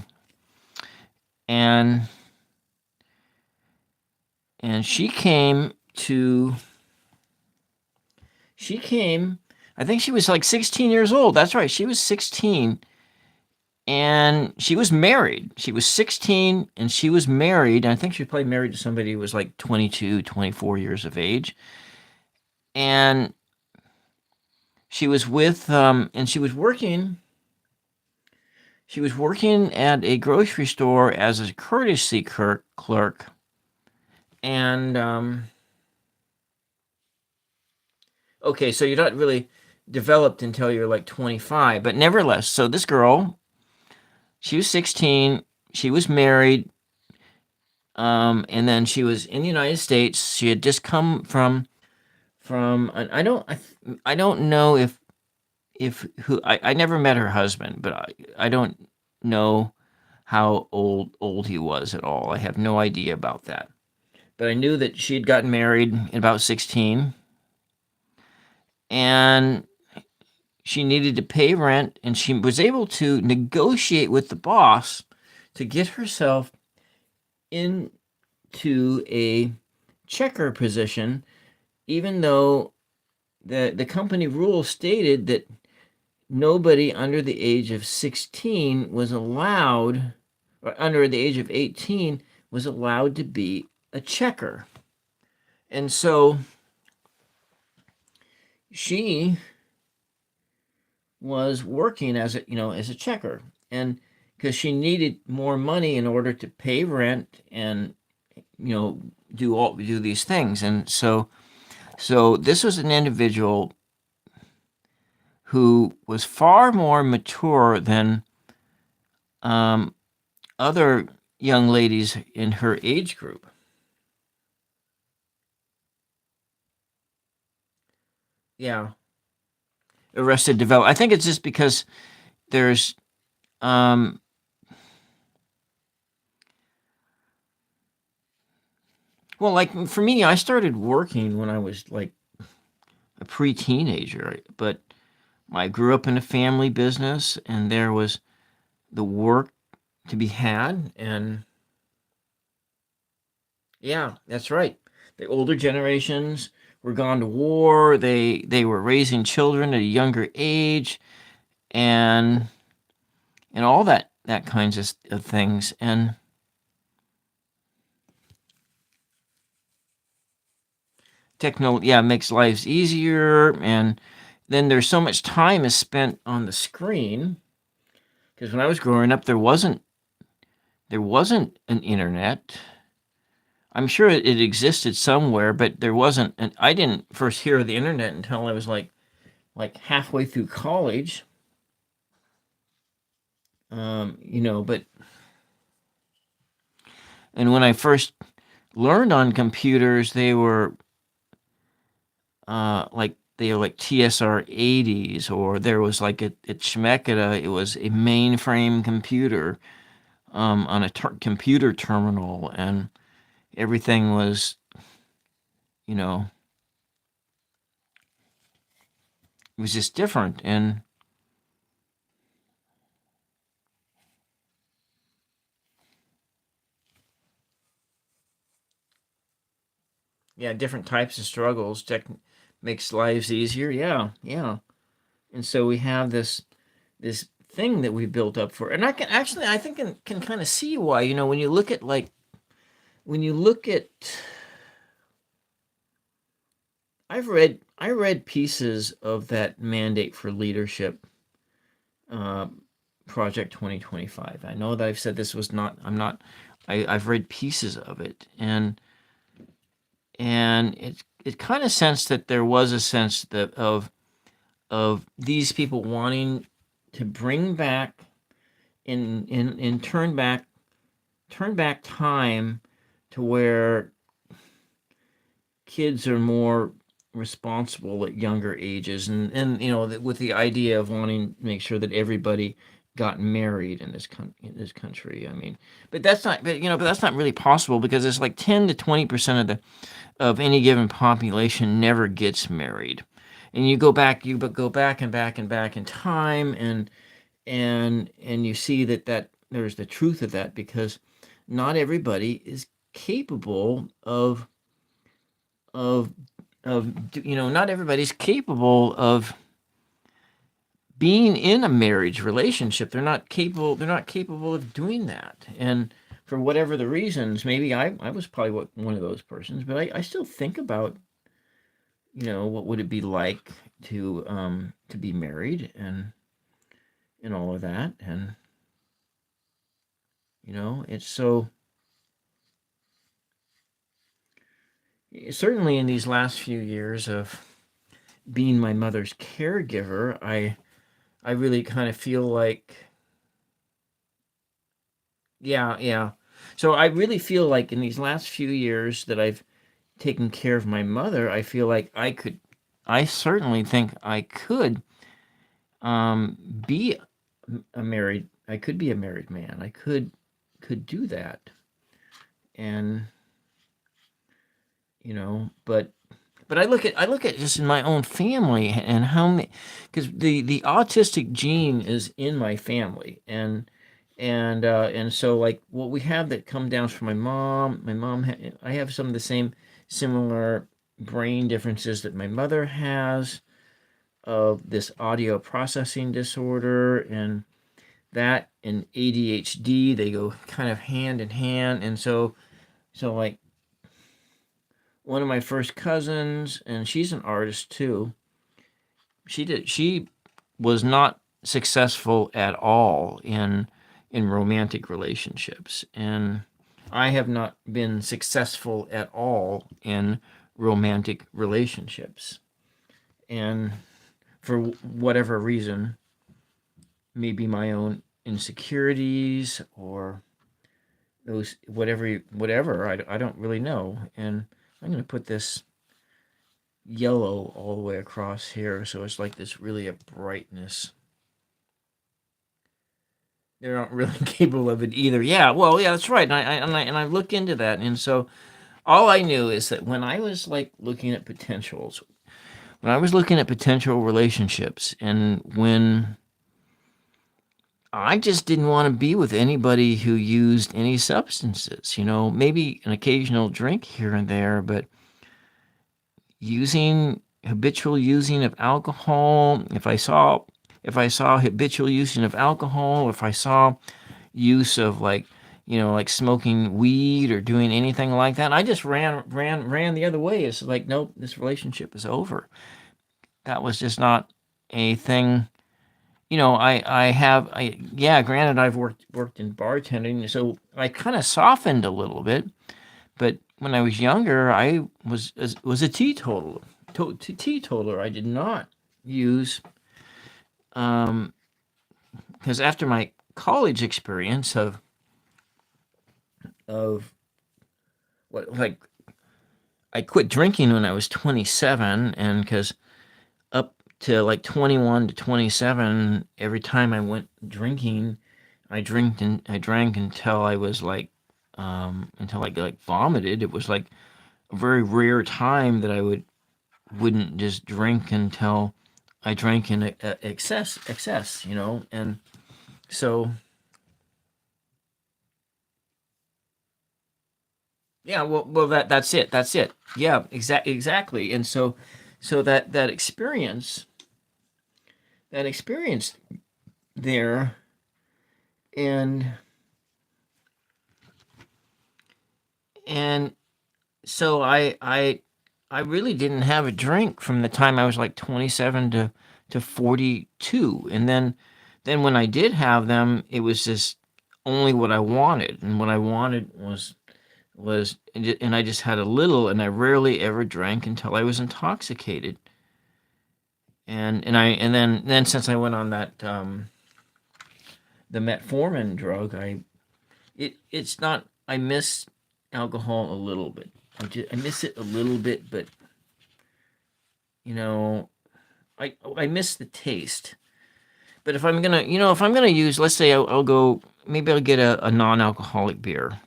and she came. I think she was like 16 years old. That's right, she was 16, and she was married. She was 16, and she was married. And I think she was probably married to somebody who was like 22, 24 years of age, and she was with and she was working. She was working at a grocery store as a courtesy clerk, and okay, so you're not really developed until you're like 25, but nevertheless, so this girl, she was 16, she was married, and then she was in the United States. She had just come from I don't know if who I never met her husband, but I don't know how old he was at all. I have no idea about that. But I knew that she had gotten married at about 16, and she needed to pay rent, and she was able to negotiate with the boss to get herself into a checker position, even though the company rule stated that nobody under the age of 16 was allowed, or under the age of 18 was allowed to be a checker. And so she was working as a checker, and because she needed more money in order to pay rent and do these things. And so this was an individual who was far more mature than other young ladies in her age group. Yeah, Arrested Development. I think it's just because there's um, well, like for me, I started working when I was like a pre-teenager, but I grew up in a family business, and there was the work to be had, and yeah, that's right. The older generations were gone to war. They were raising children at a younger age, and all that kinds of things. And yeah, makes lives easier. And then there's so much time is spent on the screen. Because when I was growing up, there wasn't an internet. I'm sure it existed somewhere, but there wasn't. And I didn't first hear of the internet until I was like halfway through college. But and when I first learned on computers, they were like TSR 80s, or there was like at Schmeketa, it was a mainframe computer on a computer terminal, and everything was, you know, it was just different. And yeah, different types of struggles. Tech makes lives easier. Yeah, yeah. And so we have this thing that we built up for, and I think can kind of see why. When you look at when you look at I read pieces of that mandate for leadership, uh, project 2025. I know that I've said this was not. I'm not. I've read pieces of it, and it kind of sensed that there was a sense that of these people wanting to bring back and turn back time to where kids are more responsible at younger ages, and with the idea of wanting to make sure that everybody got married in this country. I mean, but that's not really possible, because it's like 10 to 20% of any given population never gets married. And you go back and back and back in time, and you see that there's the truth of that, because not everybody is capable of not everybody's capable of being in a marriage relationship. They're not capable of doing that. And for whatever the reasons, maybe I was probably one of those persons, but I still think about, what would it be like to be married, and all of that. And it's so certainly in these last few years of being my mother's caregiver, I really kind of feel like, yeah, yeah. So I really feel like in these last few years that I've taken care of my mother, I feel like I certainly think I could um be I could be a married man. I could do that. And but I look at just in my own family, and how many, because the autistic gene is in my family, and so like what we have that come down from I have some of the similar brain differences that my mother has, of this audio processing disorder, and that and ADHD, they go kind of hand in hand. And so like one of my first cousins, and she's an artist too. She was not successful at all in romantic relationships, and I have not been successful at all in romantic relationships. And for whatever reason, maybe my own insecurities, or those whatever. I don't really know. And I'm going to put this yellow all the way across here, so it's like this really a brightness. They're not really capable of it either. Yeah, well, yeah, that's right. And I looked into that, and so all I knew is that when I was like looking at potentials, when I was looking at potential relationships, and when I just didn't want to be with anybody who used any substances, maybe an occasional drink here and there, but habitual using of alcohol, if I saw habitual using of alcohol, if I saw use of like smoking weed or doing anything like that, I just ran the other way. It's like, nope, this relationship is over. That was just not a thing. Yeah, granted, I've worked in bartending, so I kind of softened a little bit. But when I was younger, I was a teetotaler. I did not use, because after my college experience of what, like, I quit drinking when I was 27, and because up to like 21 to 27, every time I went drinking, I drank until I was until I like vomited. It was like a very rare time that I wouldn't just drink until I drank in excess. And so, yeah, well, that's it. Yeah, exactly. And so that experience there, and and so I really didn't have a drink from the time I was like 27 to 42, and then when I did have them, it was just only what I wanted, and what I wanted was and I just had a little, and I rarely ever drank until I was intoxicated. And then since I went on that the metformin drug, it's not, I miss alcohol a little bit. I miss it a little bit, but you know I miss the taste. But if I'm gonna use, let's say I'll go, maybe I'll get a non-alcoholic beer.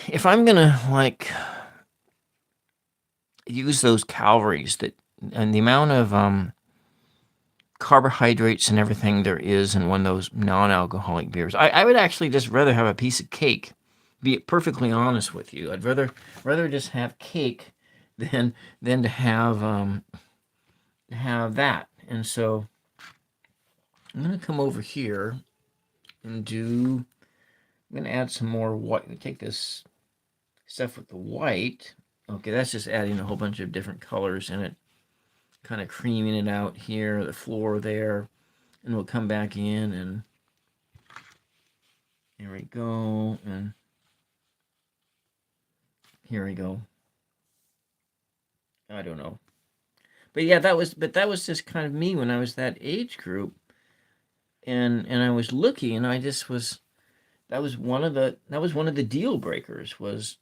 If I'm gonna like use those calories that and the amount of carbohydrates and everything there is in one of those non-alcoholic beers, I would actually just rather have a piece of cake. Be perfectly honest with you, I'd rather just have cake than to have that. And so I'm gonna come over here and I'm gonna add some more white. Take this stuff with the white. Okay, that's just adding a whole bunch of different colors in it, kind of creaming it out here, the floor there, and we'll come back in, and here we go, and here we go. I don't know, but yeah, that was just kind of me when I was that age group, and I was looking, and I just was that was one of the deal breakers, was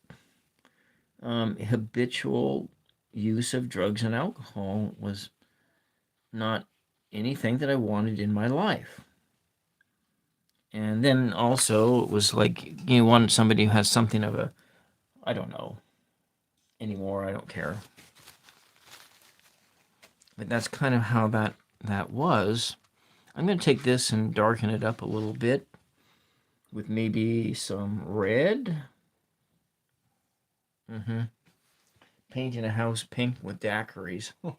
habitual use of drugs and alcohol was not anything that I wanted in my life. And then also it was like, you want somebody who has something of a, I don't know anymore. I don't care. But that's kind of how that was. I'm going to take this and darken it up a little bit with maybe some red. Painting a house pink with daiquiris. But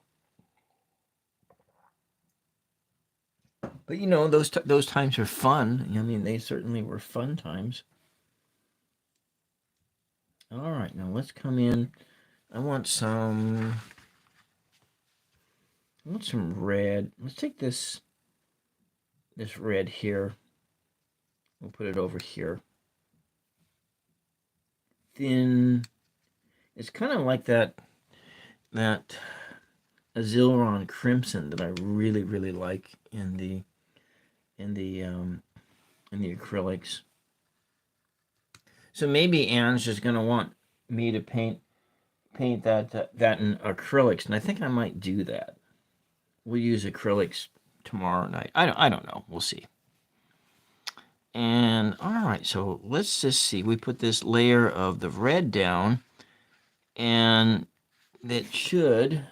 those times are fun. I mean, they certainly were fun times. All right, now let's come in. I want some red. Let's take this red here. We'll put it over here. Thin. It's kind of like that Azilron Crimson that I really, really like in the acrylics. So maybe Anne's just gonna want me to paint that in acrylics, and I think I might do that. We'll use acrylics tomorrow night. I don't know. We'll see. And all right, so let's just see. We put this layer of the red down, and it should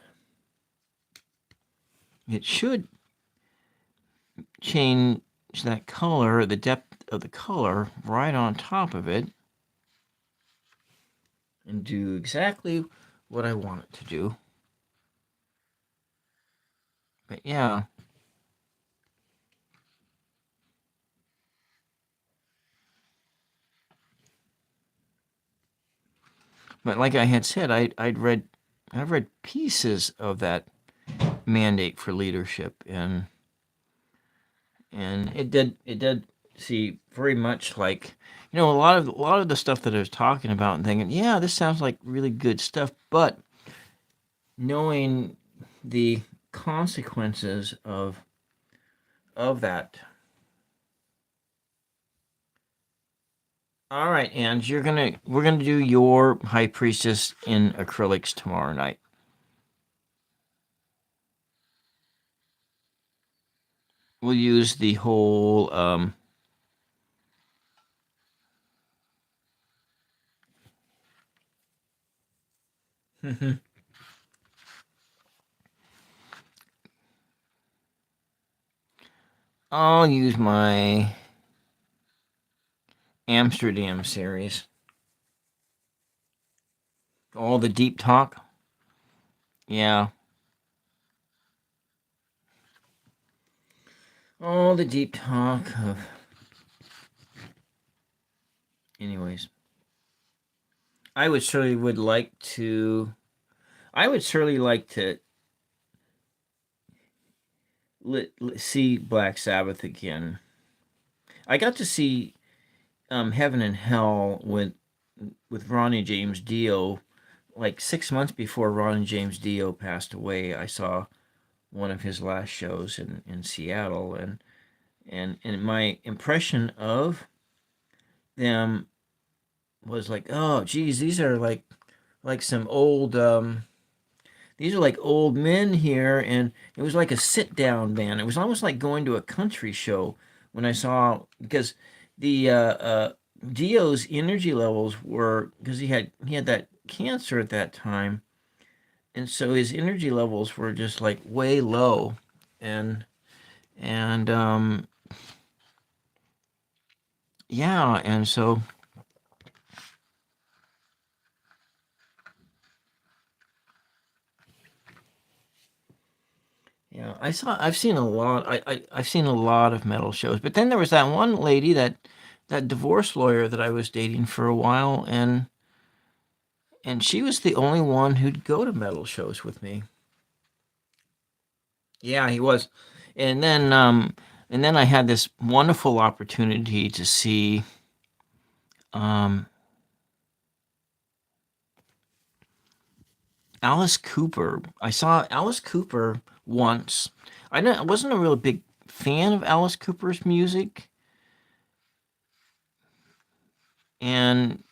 change that color, the depth of the color, right on top of it, and do exactly what I want it to do. But yeah. But like I had said, I've read pieces of that mandate for leadership, and it did see very much like, a lot of the stuff that I was talking about and thinking, yeah, this sounds like really good stuff, but knowing the consequences of that. All right, and we're gonna do your High Priestess in acrylics tomorrow night. We'll use the whole I'll use my Amsterdam series. All the deep talk. Yeah. All the deep talk of. Anyways. I would certainly would like to. I would certainly like to see Black Sabbath again. I got to see Heaven and Hell with Ronnie James Dio like 6 months before Ronnie James Dio passed away. I saw one of his last shows in Seattle, and my impression of them was like, oh geez, these are like some old these are like old men here, and it was like a sit down band. It was almost like going to a country show when I saw, because the Dio's energy levels were, because he had that cancer at that time, and so his energy levels were just like way low, and yeah, and so yeah, I've seen a lot. I've seen a lot of metal shows, but then there was that one lady, that divorce lawyer that I was dating for a while, and she was the only one who'd go to metal shows with me. Yeah, he was, and then I had this wonderful opportunity to see um, Alice Cooper. I saw Alice Cooper once. I wasn't a real big fan of Alice Cooper's music, and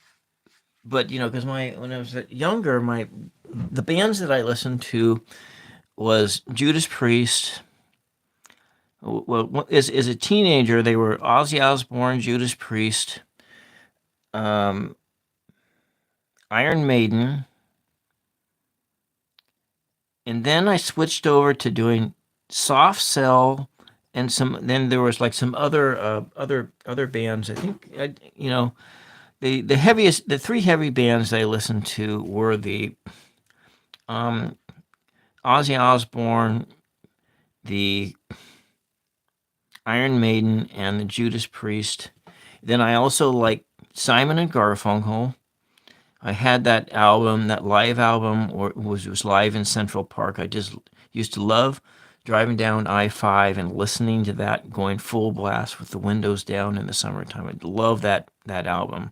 but because when I was younger, the bands that I listened to was Judas Priest. Well, as a teenager, they were Ozzy Osbourne, Judas Priest, um, Iron Maiden, and then I switched over to doing Soft Cell, and some. Then there was like some other bands. I think the three heavy bands I listened to were the um, Ozzy Osbourne, the Iron Maiden, and the Judas Priest. Then I also like Simon and Garfunkel. I had that album, that live album, or was live in Central Park. I just used to love driving down I-5 and listening to that, going full blast with the windows down in the summertime. I love that album.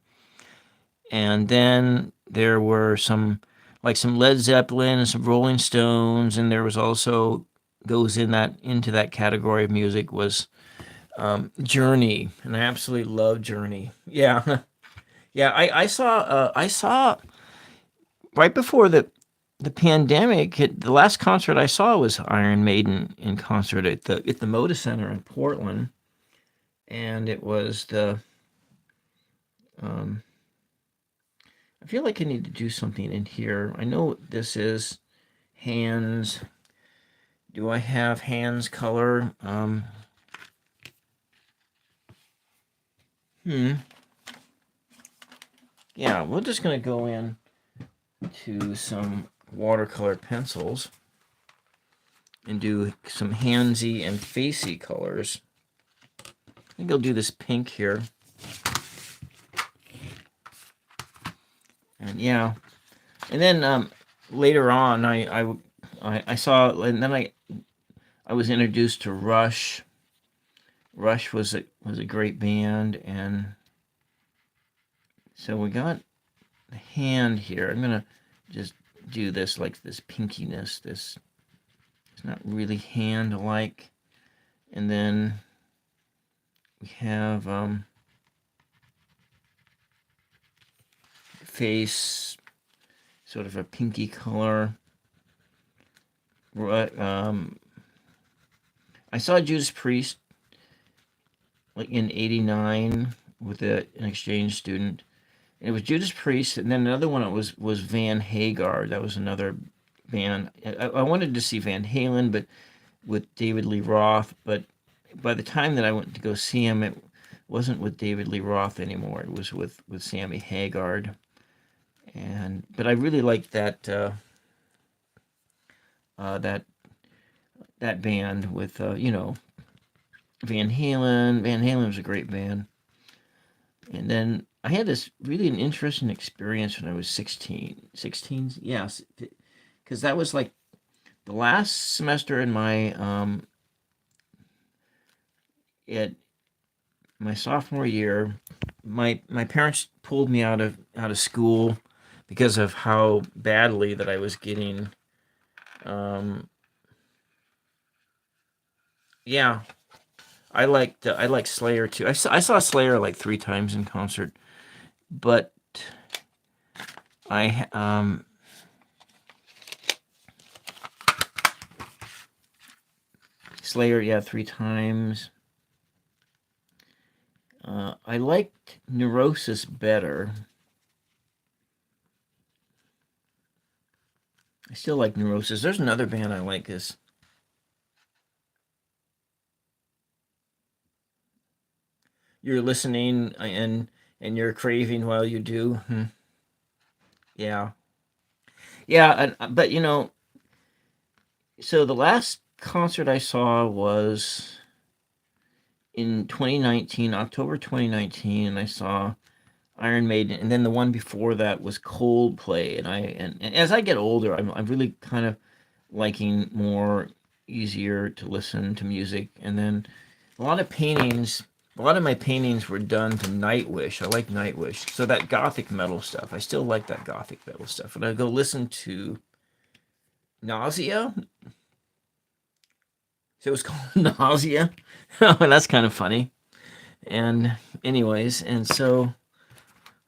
And then there were some Led Zeppelin and some Rolling Stones, and there was also goes into that category of music was Journey, and I absolutely love Journey. Yeah, Yeah, I saw right before the pandemic. The last concert I saw was Iron Maiden in concert at the Moda Center in Portland, and it was the. Um, I feel like I need to do something in here. I know what this is hands. Do I have hands color? Hmm. Yeah, we're just gonna go in to some watercolor pencils and do some handsy and facey colors. I think I'll do this pink here. And yeah, and then later on, I saw, and then I was introduced to Rush. Rush was a great band, and so we got the hand here. I'm gonna just do this like this pinkiness. This it's not really hand-like, and then we have face, sort of a pinky color. I saw Judas Priest like in '89 with an exchange student. It was Judas Priest, and then another one. It was Van Hagar. That was another band. I wanted to see Van Halen, but with David Lee Roth. But by the time that I went to go see him, it wasn't with David Lee Roth anymore. It was with Sammy Hagar. And but I really liked that that band with Van Halen. Van Halen was a great band. And then I had this really an interesting experience when I was 16. 16, yes, because that was like the last semester in at my sophomore year. My parents pulled me out of school because of how badly that I was getting. Um, yeah, I like Slayer too. I saw Slayer like 3 times in concert, but I Slayer, yeah, 3 times. I liked Neurosis better. I still like Neurosis. There's another band I like is you're listening and you're craving while you do. Yeah. Yeah, but so the last concert I saw was in 2019, October 2019, and I saw Iron Maiden, and then the one before that was Coldplay. And as I get older, I'm really kind of liking more easier to listen to music. And then a lot of paintings, a lot of my paintings were done to Nightwish. I like Nightwish, so that gothic metal stuff. I still like that gothic metal stuff. And I go listen to Nausea. So it was called Nausea. That's kind of funny. And anyways, and so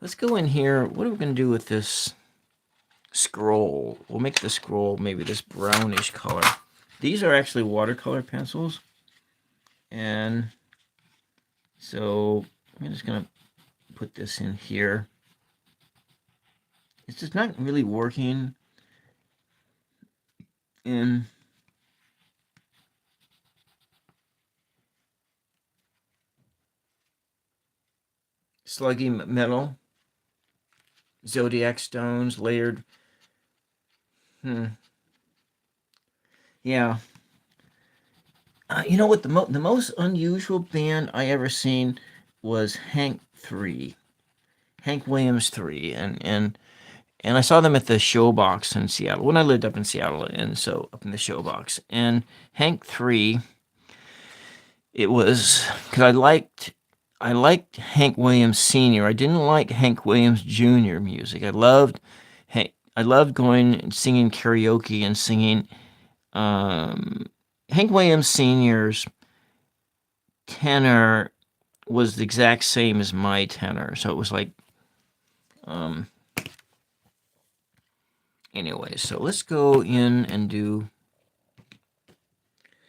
let's go in here. What are we going to do with this scroll? We'll make the scroll maybe this brownish color. These are actually watercolor pencils. And so I'm just going to put this in here. It's just not really working in sluggy metal, zodiac stones, layered. Yeah. You know what? The most unusual band I ever seen was Hank Williams 3, and I saw them at the Showbox in Seattle when I lived up in Seattle, and so up in the Showbox. And Hank 3, it was because I liked Hank Williams Sr. I didn't like Hank Williams Jr. music. I loved going and singing karaoke and singing Hank Williams Sr.'s tenor was the exact same as my tenor. So it was like Anyway, so let's go in and do.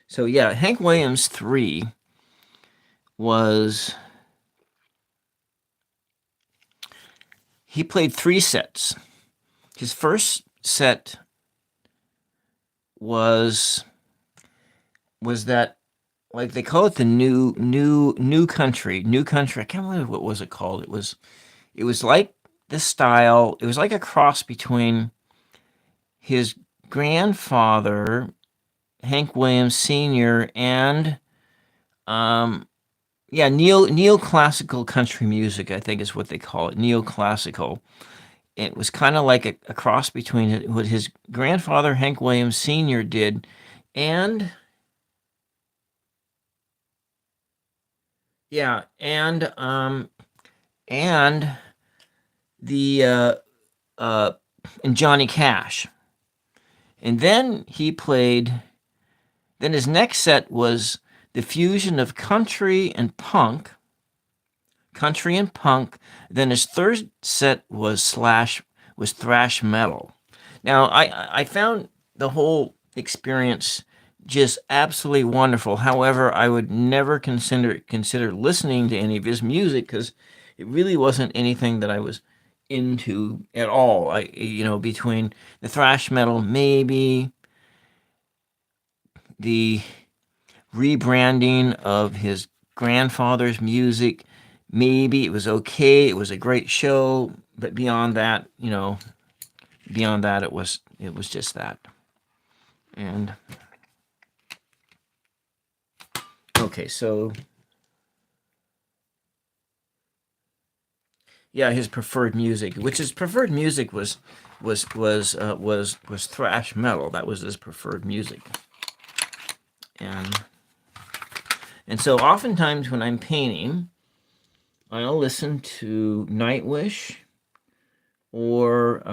So yeah, Hank Williams 3 was. He played 3 sets. His first set was that, like, they call it the new country. I can't remember what was it called. It was like this style. It was like a cross between his grandfather, Hank Williams Sr., and neoclassical country music, I think is what they call it, neoclassical. It was kind of like a cross between what his grandfather, Hank Williams Sr., did, and and the and Johnny Cash. And then he played. Then his next set was the fusion of country and punk. Then his third set was thrash metal. Now I found the whole experience just absolutely wonderful. However, I would never consider listening to any of his music because it really wasn't anything that I was into at all. Between the thrash metal, maybe the rebranding of his grandfather's music, maybe it was okay. It was a great show, but beyond that, it was just that. And okay, so yeah, his preferred music, was thrash metal. That was his preferred music. And so oftentimes when I'm painting, I'll listen to Nightwish or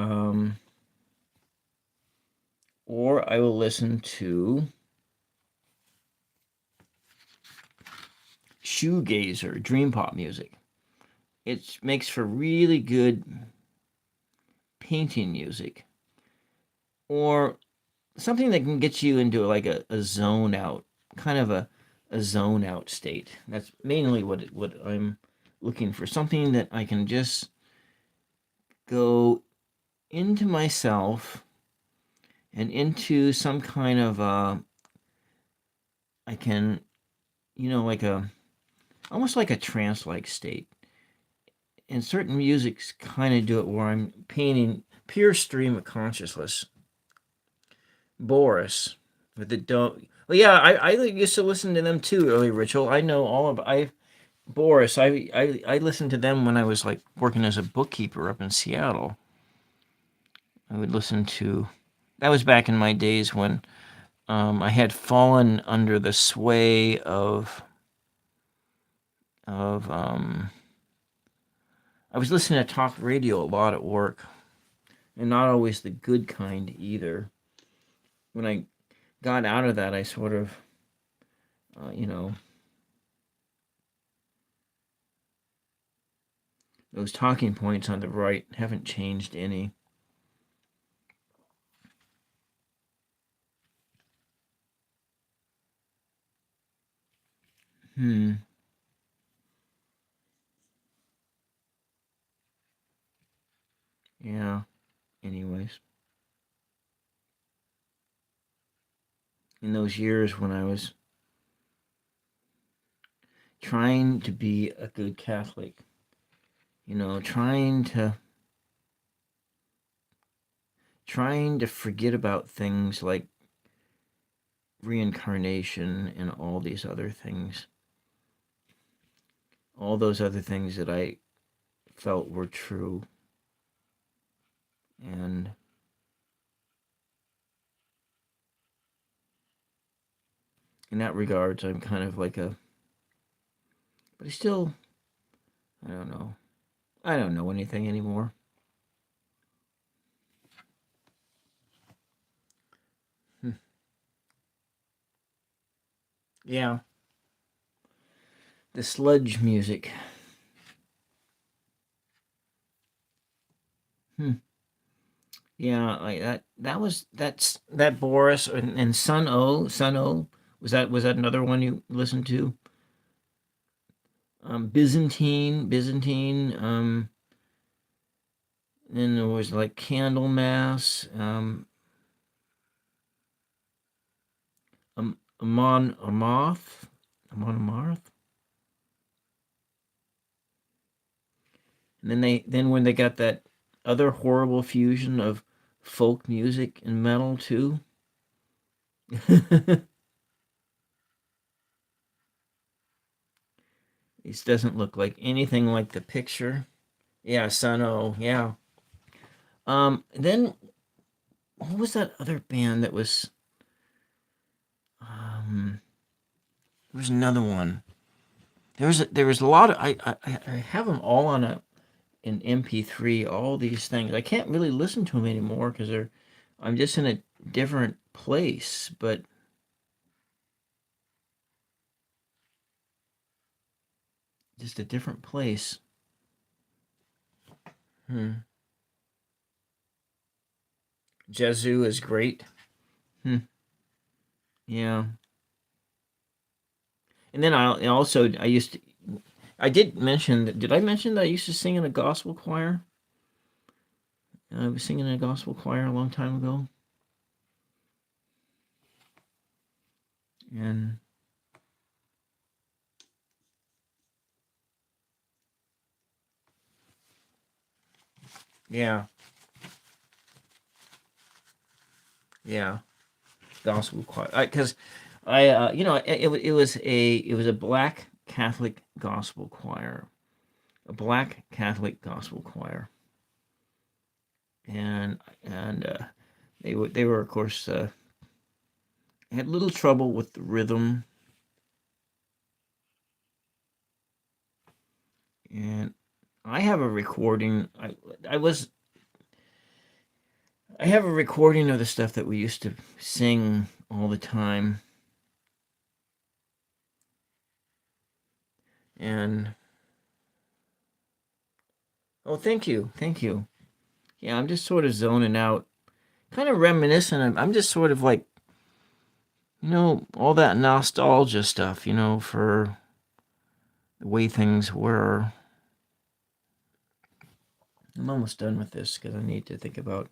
I will listen to shoegazer, dream pop music. It makes for really good painting music, or something that can get you into like a zone out, kind of a zone out state. That's mainly what I'm looking for. Something that I can just go into myself and into some kind of I can, like almost like a trance-like state. And certain musics kind of do it where I'm painting pure stream of consciousness. Boris with the don't. Well, yeah, I used to listen to them too, early ritual. I know all of Boris. I listened to them when I was like working as a bookkeeper up in Seattle. I would listen to. That was back in my days when I had fallen under the sway of I was listening to talk radio a lot at work, and not always the good kind either. When I got out of that, I sort of, those talking points on the right haven't changed any. Yeah. Anyways, in those years when I was trying to be a good Catholic, trying to forget about things like reincarnation and all these other things, all those other things that I felt were true. And in that regards, I'm kind of like but I still, I don't know. I don't know anything anymore. Yeah. The sludge music. Hmm. Yeah, like that Boris and Sun O. Was that another one you listened to? Byzantine. Then there was like Candlemass. Amon Amarth. Amon Amarth. And then when they got that other horrible fusion of folk music and metal too. This doesn't look like anything like the picture. Yeah, Sano. Yeah. Then what was that other band that was? Um, there was another one. There was a lot of I have them all on an MP3. All these things I can't really listen to them anymore because I'm just in a different place. But just a different place. Hmm. Jezu is great. Hmm. Yeah. And then I used to. I did mention that. Did I mention that I used to sing in a gospel choir? I was singing in a gospel choir a long time ago, and yeah, yeah, gospel choir. Because it was a black Catholic gospel choir, a black Catholic gospel choir, and they were of course had little trouble with the rhythm, and I have a recording. I have a recording of the stuff that we used to sing all the time, and oh, thank you. Yeah, I'm just sort of zoning out, kind of reminiscent. I'm just sort of like, all that nostalgia stuff, for the way things were. I'm almost done with this because I need to think about.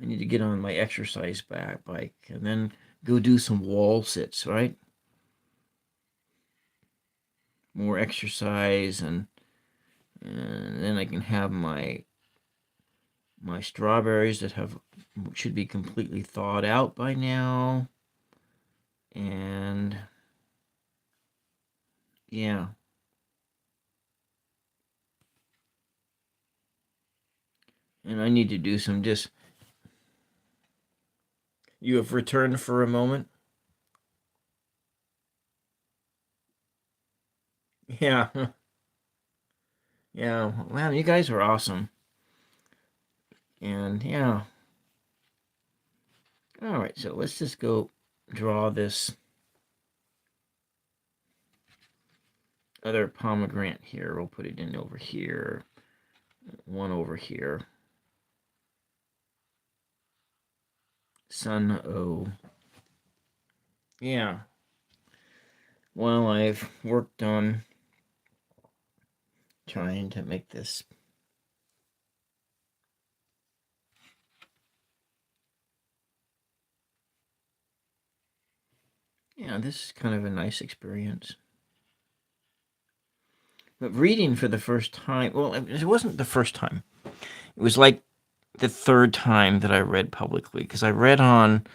I need to get on my exercise bike and then go do some wall sits, right? More exercise, and then I can have my strawberries that should be completely thawed out by now, and yeah, and I need to do some just. You have returned for a moment. Yeah, yeah. Wow, you guys are awesome. And yeah. All right, so let's just go draw this other pomegranate here. We'll put it in over here. One over here. Sun O. Yeah. Well, I've worked on trying to make this. Yeah, this is kind of a nice experience. But reading for the first time, well, it wasn't the first time. It was like the third time that I read publicly because I read on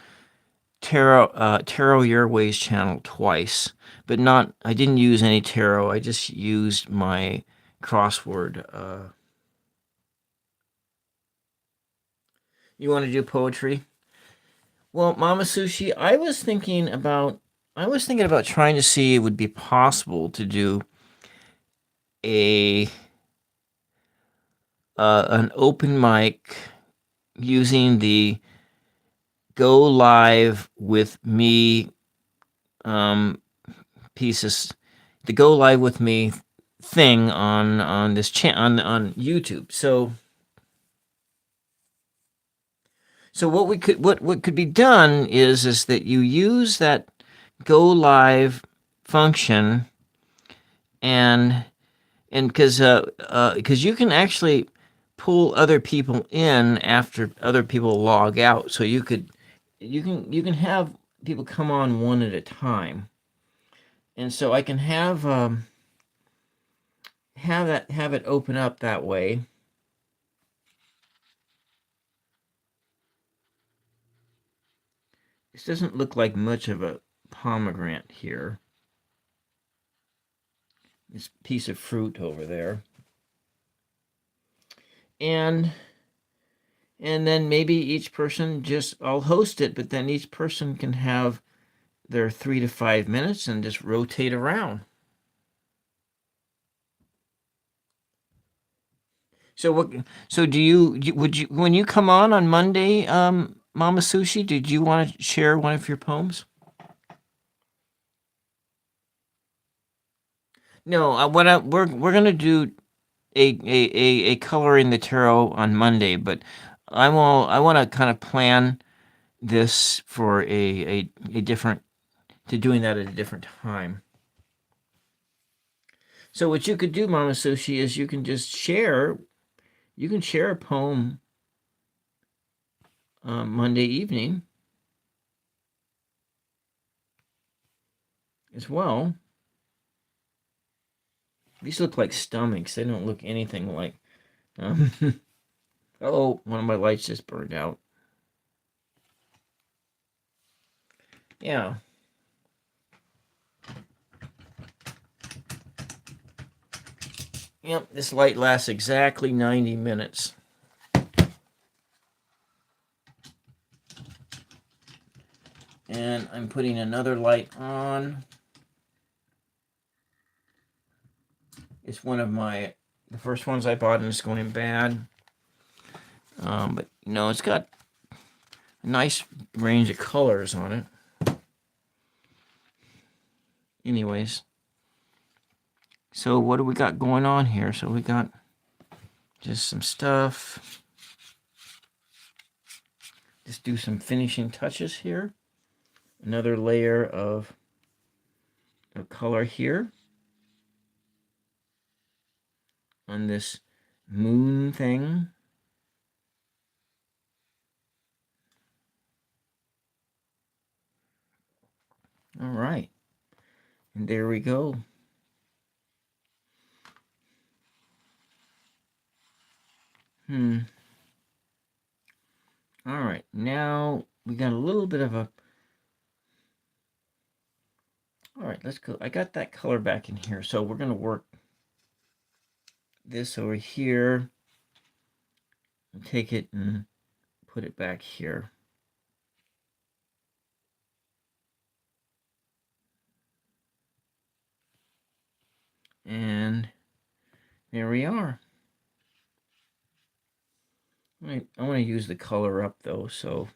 Tarot Your Ways channel twice, but not. I didn't use any tarot. I just used my crossword. You want to do poetry? Well, Mama Sushi, I was thinking about trying to see if it would be possible to do a an open mic using the go live with me um, pieces, the go live with me thing on this on YouTube. So So what could be done is that you use that go live function, and because you can actually pull other people in after other people log out. So you can have people come on one at a time, and so I can have it open up that way. This doesn't look like much of a pomegranate here. This piece of fruit over there, and then maybe each person I'll host it, but then each person can have their 3 to 5 minutes and just rotate around. So what? So would you when you come on Monday, Mama Sushi? Did you want to share one of your poems? No, we're gonna do a color in the tarot on Monday, but I want to kind of plan this for a different to doing that at a different time. So what you could do, Mama Sushi, is you can just share. You can share a poem Monday evening as well. These look like stomachs. They don't look anything like. Um, oh, one of my lights just burned out. Yeah. Yep, this light lasts exactly 90 minutes. And I'm putting another light on. It's one of the first ones I bought, and it's going bad. But it's got a nice range of colors on it. Anyways, so what do we got going on here? So we got just some stuff. Just do some finishing touches here. Another layer of color here on this moon thing. All right. And there we go. All right. Now we got a little bit of a... All right, let's go. I got that color back in here. So we're going to work this over here and take it and put it back here. And there we are. I want to use the color up though, so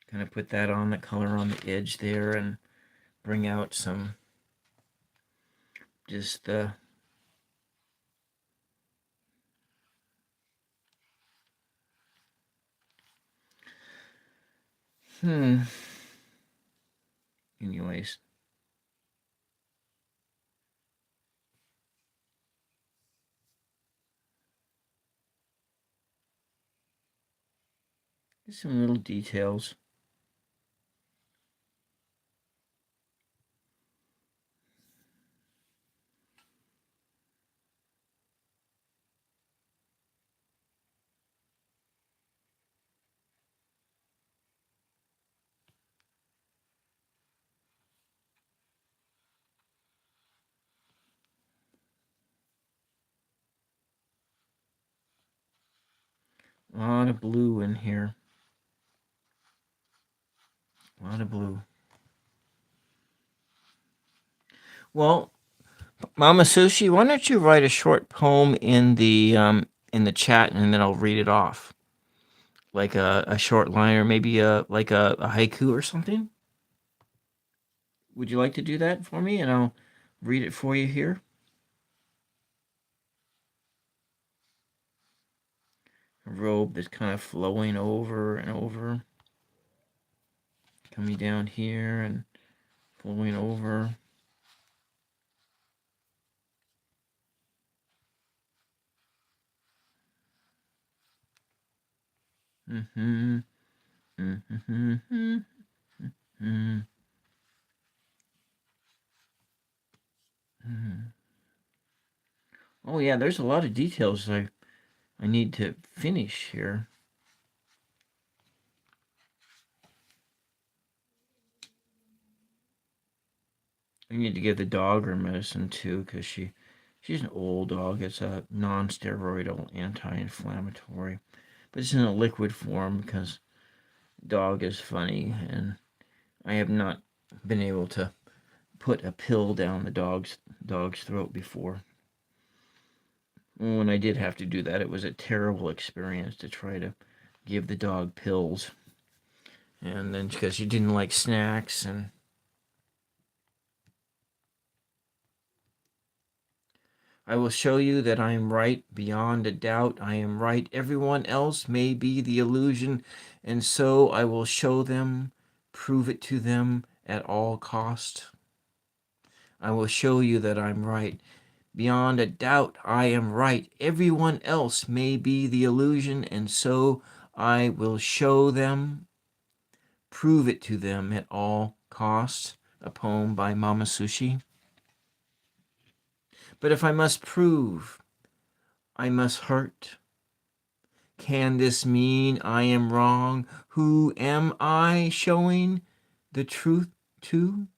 kind of put that on, the color on the edge there, and bring out some just the anyways. Just some little details. A lot of blue in here. A lot of blue. Well, Mama Sushi, why don't you write a short poem in the chat, and then I'll read it off, like a short line, or maybe like a haiku or something. Would you like to do that for me, and I'll read it for you here? robe that's kind of flowing over and over, coming down here and flowing over. Mm-hmm. Mm-hmm. Mm-hmm. Mm-hmm. Oh yeah, there's a lot of details I need to finish here. I need to give the dog her medicine too, because she's an old dog. It's a non-steroidal anti-inflammatory, but it's in a liquid form because dog is funny, and I have not been able to put a pill down the dog's throat before. When I did have to do that, it was a terrible experience to try to give the dog pills, and then because she didn't like snacks. And I will show you that I am right beyond a doubt. I am right. Everyone else may be the illusion, and so I will show them, prove it to them at all cost. I will show you that I'm right. Beyond a doubt, I am right. Everyone else may be the illusion, and so I will show them, prove it to them at all costs. A poem by Mama Sushi. But if I must prove, I must hurt. Can this mean I am wrong? Who am I showing the truth to?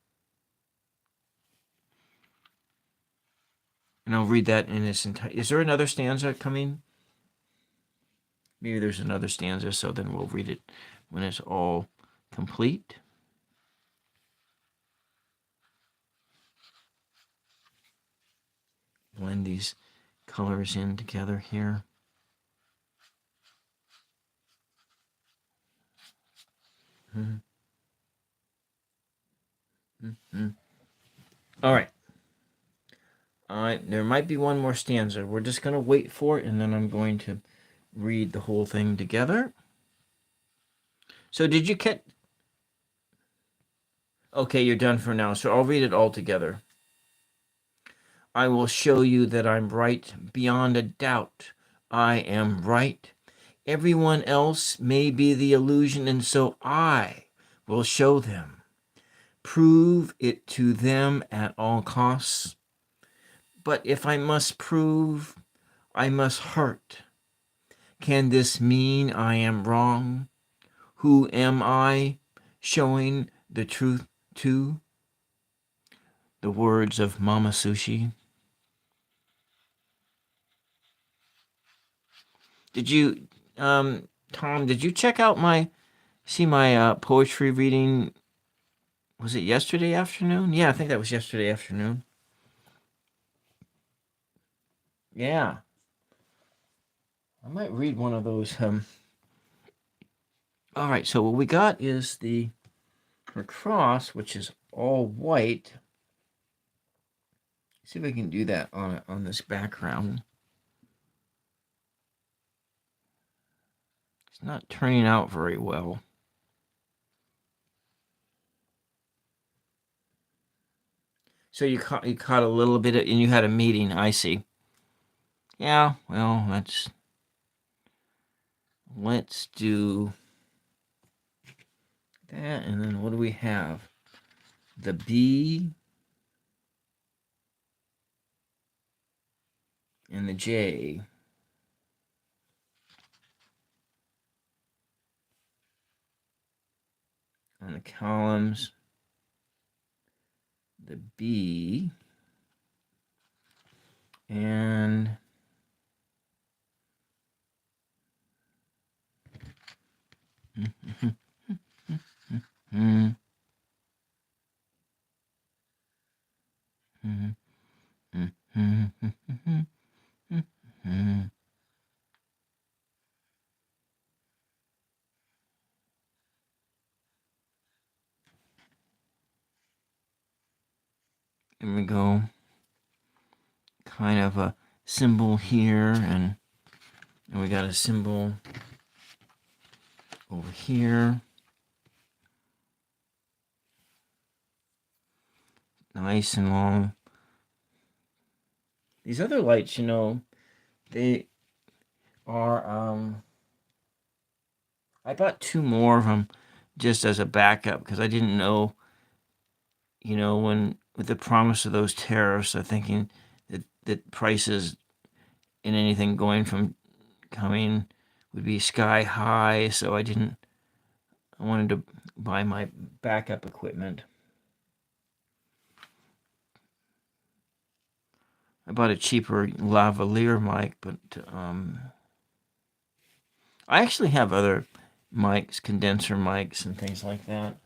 And I'll read that in its entirety. Is there another stanza coming? Maybe there's another stanza, so then we'll read it when it's all complete. Blend these colors in together here. Mm-hmm. Mm-hmm. All right. There might be one more stanza. We're just going to wait for it, and then I'm going to read the whole thing together. So did you catch... Okay, you're done for now, so I'll read it all together. I will show you that I'm right beyond a doubt. I am right. Everyone else may be the illusion, and so I will show them. Prove it to them at all costs. But if I must prove, I must hurt. Can this mean I am wrong? Who am I showing the truth to? The words of Mama Sushi. Did you, Tom, did you check out my poetry reading? Was it yesterday afternoon? Yeah, I think that was yesterday afternoon. Yeah. I might read one of those. All right, so what we got is the cross, which is all white. See if I can do that on this background. It's not turning out very well. So you caught a little bit of, and you had a meeting. I see. Yeah. Well, let's do that, and then what do we have? The B and the J. On the columns, the B and there we go. Kind of a symbol here and And we got a symbol over here. Nice and long. These other lights, you know, they are, I bought 2 more of them just as a backup because I didn't know, you know, when with the promise of those tariffs, I'm thinking that prices in anything coming would be sky high. So I wanted to buy my backup equipment. I bought a cheaper lavalier mic, but I actually have other mics, condenser mics and things like that.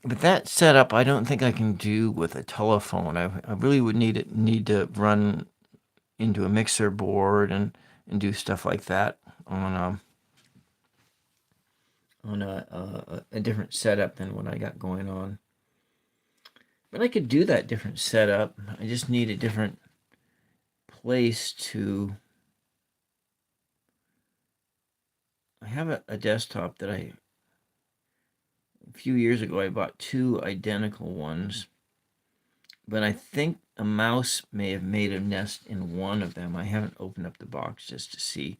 But that setup, I don't think I can do with a telephone. I really would need to run into a mixer board and do stuff like that on a different setup than what I got going on. But I could do that different setup. I just need a different place to. I have a desktop that a few years ago I bought 2 identical ones, but I think a mouse may have made a nest in one of them. I haven't opened up the box just to see,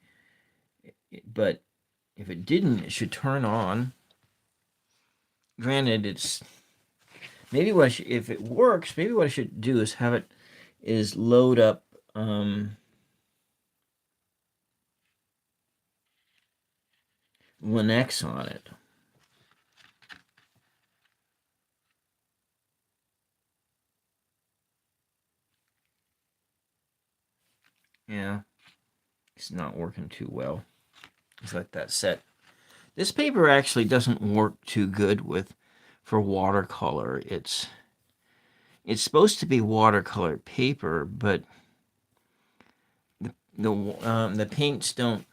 but if it didn't, it should turn on. Granted, it's maybe if it works, maybe what I should do is load up Linux on it. Yeah, it's not working too well. Just let that set. This paper actually doesn't work too good for watercolor. It's supposed to be watercolor paper, but the paints don't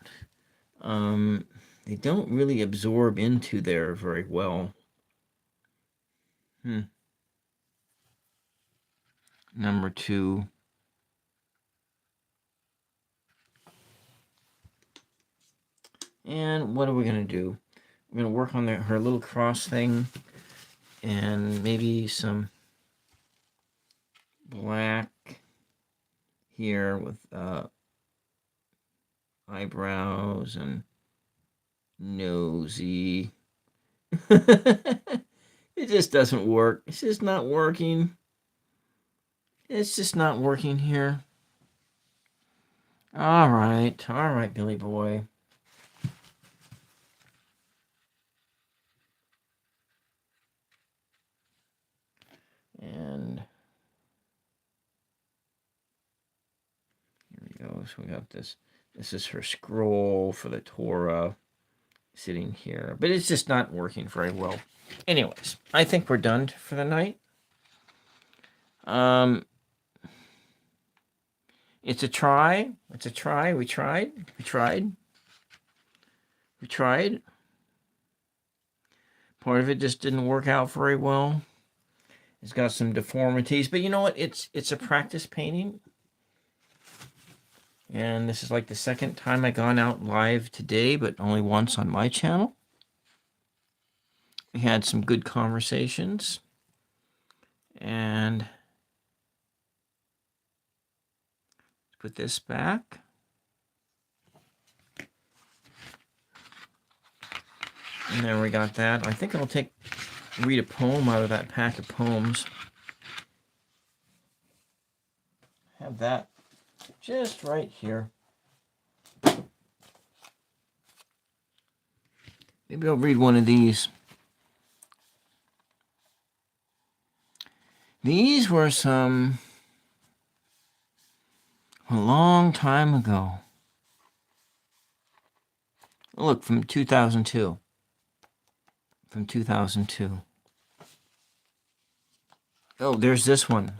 they don't really absorb into there very well. Number 2. And what are we gonna do? We're gonna work on her little cross thing, and maybe some black here with eyebrows and nosy. It just doesn't work. It's just not working. It's just not working here. All right, Billy boy. And here we go. So we got this. This is her scroll for the Torah sitting here, but it's just not working very well. Anyways, I think we're done for the night. It's a try. It's a try. We tried. Part of it just didn't work out very well. It's got some deformities, but you know what? It's a practice painting. And this is like the second time I've gone out live today, but only once on my channel. We had some good conversations. And put this back. And then we got that. I think I'll read a poem out of that pack of poems. Have that just right here. Maybe I'll read one of these. These were a long time ago. Look, from 2002. From 2002. Oh, there's this one.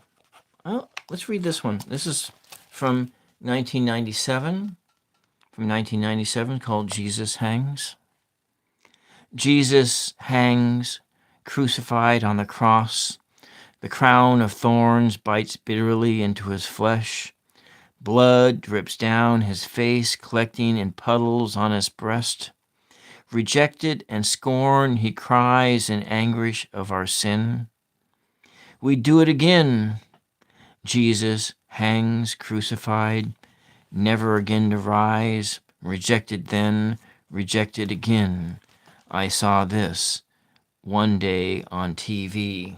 Oh, let's read this one. This is from 1997. From 1997, called Jesus Hangs. Jesus hangs, crucified on the cross. The crown of thorns bites bitterly into his flesh. Blood drips down his face, collecting in puddles on his breast. Rejected and scorned, he cries in anguish of our sin. We do it again. Jesus hangs crucified, never again to rise. Rejected then, rejected again. I saw this one day on TV.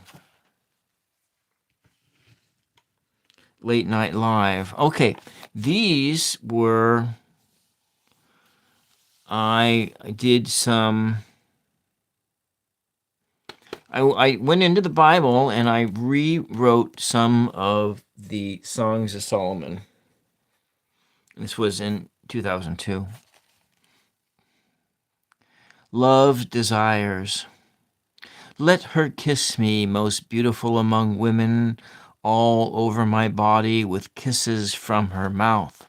Late Night Live. Okay, these were, I did some, I went into the Bible and I rewrote some of the Songs of Solomon. This was in 2002. Love desires. Let her kiss me, most beautiful among women, all over my body with kisses from her mouth.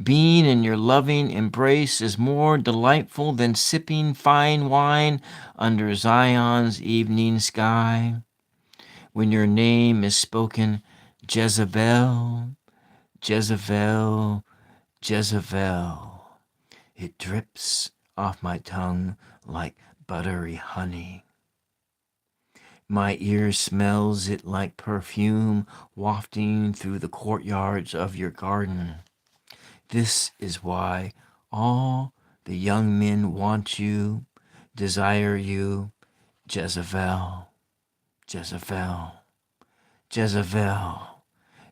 Being in your loving embrace is more delightful than sipping fine wine under Zion's evening sky. When your name is spoken, Jezebel, Jezebel, Jezebel, it drips off my tongue like buttery honey. My ear smells it like perfume wafting through the courtyards of your garden. This is why all the young men want you, desire you, Jezebel, Jezebel, Jezebel.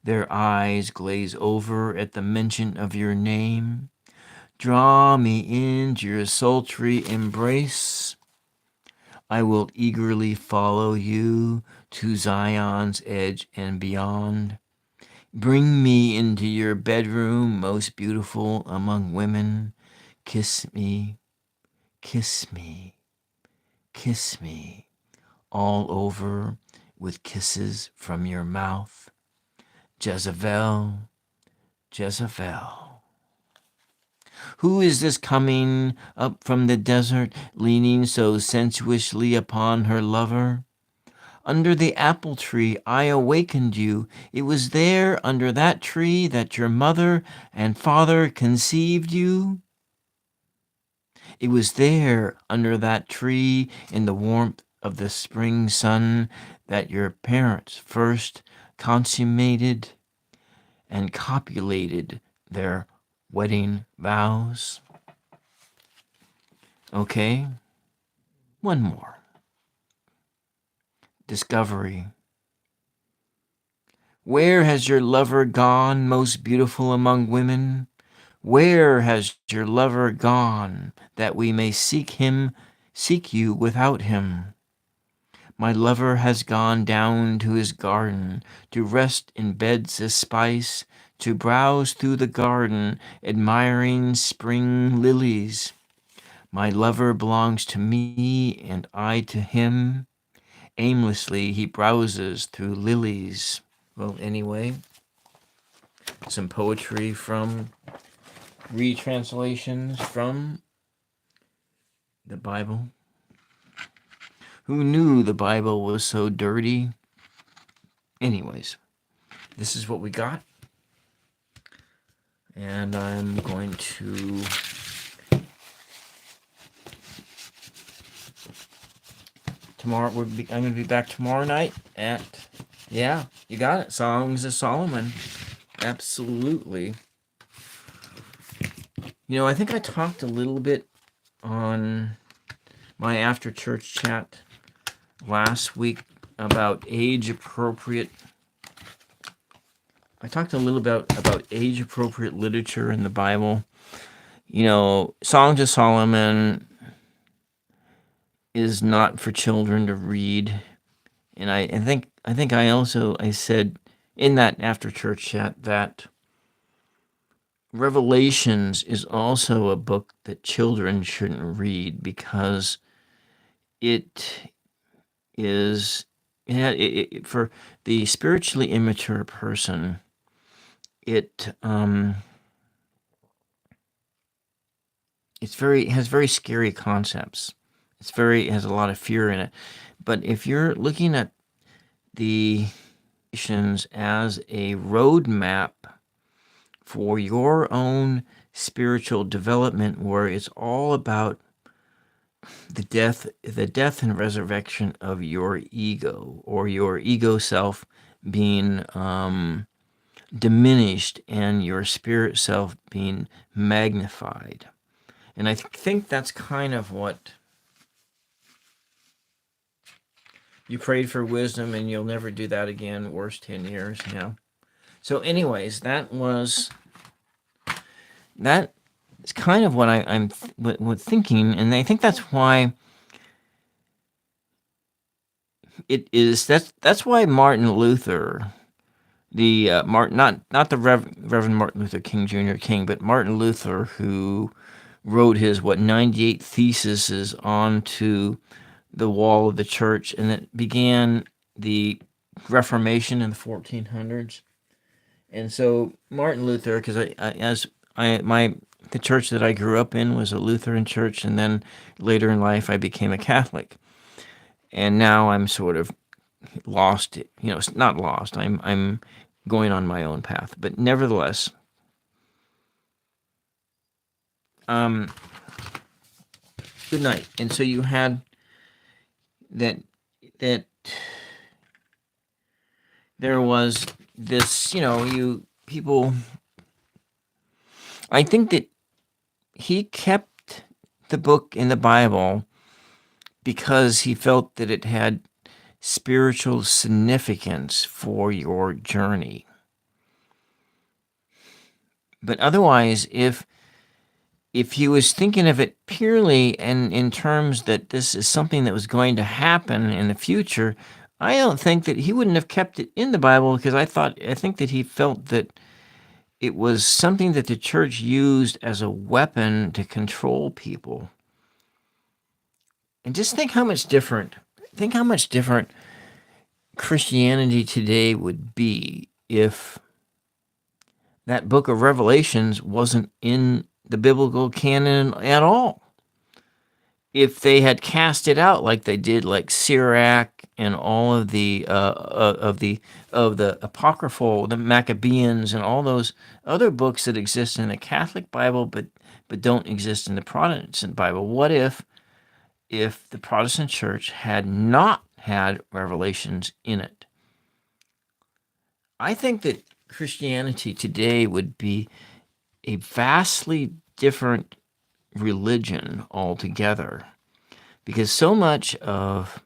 Their eyes glaze over at the mention of your name. Draw me into your sultry embrace. I will eagerly follow you to Zion's edge and beyond. Bring me into your bedroom, most beautiful among women. Kiss me, kiss me, kiss me, all over with kisses from your mouth. Jezebel, Jezebel. Who is this coming up from the desert, leaning so sensuously upon her lover? Under the apple tree I awakened you. It was there under that tree that your mother and father conceived you. It was there under that tree in the warmth of the spring sun that your parents first consummated and copulated their wedding vows. Okay, one more. Discovery. Where has your lover gone, most beautiful among women? Where has your lover gone, that we may seek you without him? My lover has gone down to his garden, to rest in beds of spice, to browse through the garden, admiring spring lilies. My lover belongs to me, and I to him. Aimlessly he browses through lilies. Well, anyway, some poetry from retranslations from the Bible. Who knew the Bible was so dirty? Anyways, this is what we got. And I'm going to I'm going to be back tomorrow night at, yeah, you got it, Songs of Solomon. Absolutely. You know, I think I talked a little bit on my after church chat last week about age-appropriate. I talked a little about age-appropriate literature in the Bible. You know, Songs of Solomon is not for children to read, and I think I said in that after church chat that Revelations is also a book that children shouldn't read because it is for the spiritually immature person. It has very scary concepts. It has a lot of fear in it. But if you're looking at the as a roadmap for your own spiritual development, where it's all about the death and resurrection of your ego, or your ego self being diminished and your spirit self being magnified. And I think that's kind of what you prayed for, wisdom, and you'll never do that again. Worst 10 years, yeah. So, anyways, that is kind of what I'm thinking, and I think that's why it is. That's why Martin Luther, the not the Reverend Martin Luther King Jr. King, but Martin Luther, who wrote his 98 theses onto the wall of the church, and it began the Reformation in the 1400s. And so Martin Luther, because the church that I grew up in was a Lutheran church, and then later in life I became a Catholic, and now I'm sort of lost. Not lost. I'm going on my own path, but nevertheless, good night. And so you had that there was this, people. I think that he kept the book in the Bible because he felt that it had spiritual significance for your journey. But otherwise, if he was thinking of it purely and in terms that this is something that was going to happen in the future, I don't think that he wouldn't have kept it in the Bible, because I think that he felt that it was something that the church used as a weapon to control people. And just think how much different Christianity today would be if that book of Revelations wasn't in the biblical canon at all. If they had cast it out like they did, like Sirach and all of the apocryphal, the Maccabees, and all those other books that exist in the Catholic Bible, but don't exist in the Protestant Bible. What if the Protestant Church had not had Revelations in it? I think that Christianity today would be a vastly different religion altogether, because so much of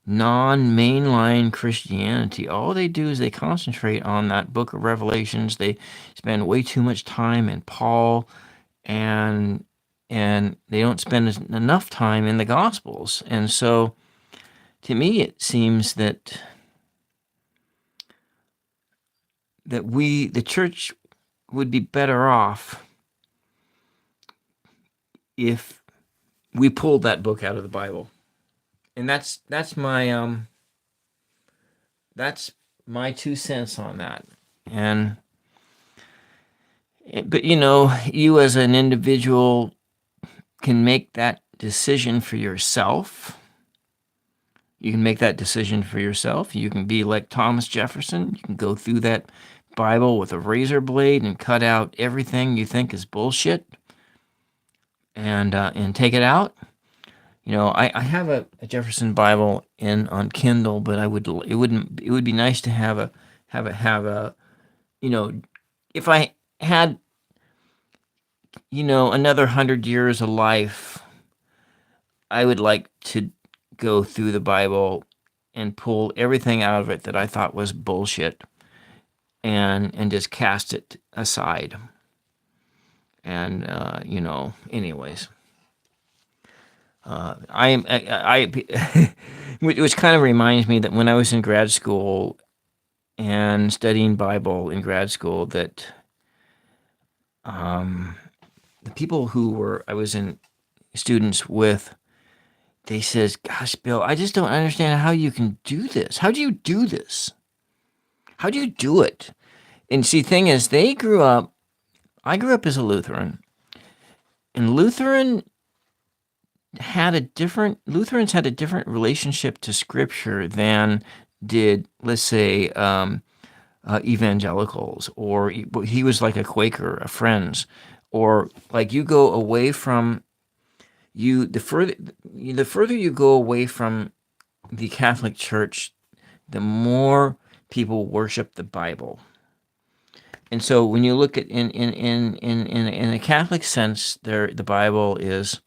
non-mainline Christianity, all they do is they concentrate on that book of Revelations. They spend way too much time in Paul, and they don't spend enough time in the Gospels. And so to me it seems that the church would be better off if we pulled that book out of the Bible. And that's my 2 cents on that. But you as an individual can make that decision for yourself. You can make that decision for yourself. You can be like Thomas Jefferson. You can go through that Bible with a razor blade and cut out everything you think is bullshit, and take it out. I have a Jefferson Bible on Kindle, but it would be nice to have a if I had another 100 years of life, I would like to go through the Bible and pull everything out of it that I thought was bullshit, and just cast it aside. And anyways, which kind of reminds me that when I was in grad school and studying Bible in grad school, that the people who I was in students with, they says, "Gosh, Bill, I just don't understand how you can do this. How do you do this? How do you do it?" And see, thing is, I grew up as a Lutheran, and Lutherans had a different relationship to Scripture than did, let's say, evangelicals, or he was like a Quaker, a Friends, or like you go away from the further you go away from the Catholic Church, the more people worship the Bible. And so when you look at in a Catholic sense, the Bible is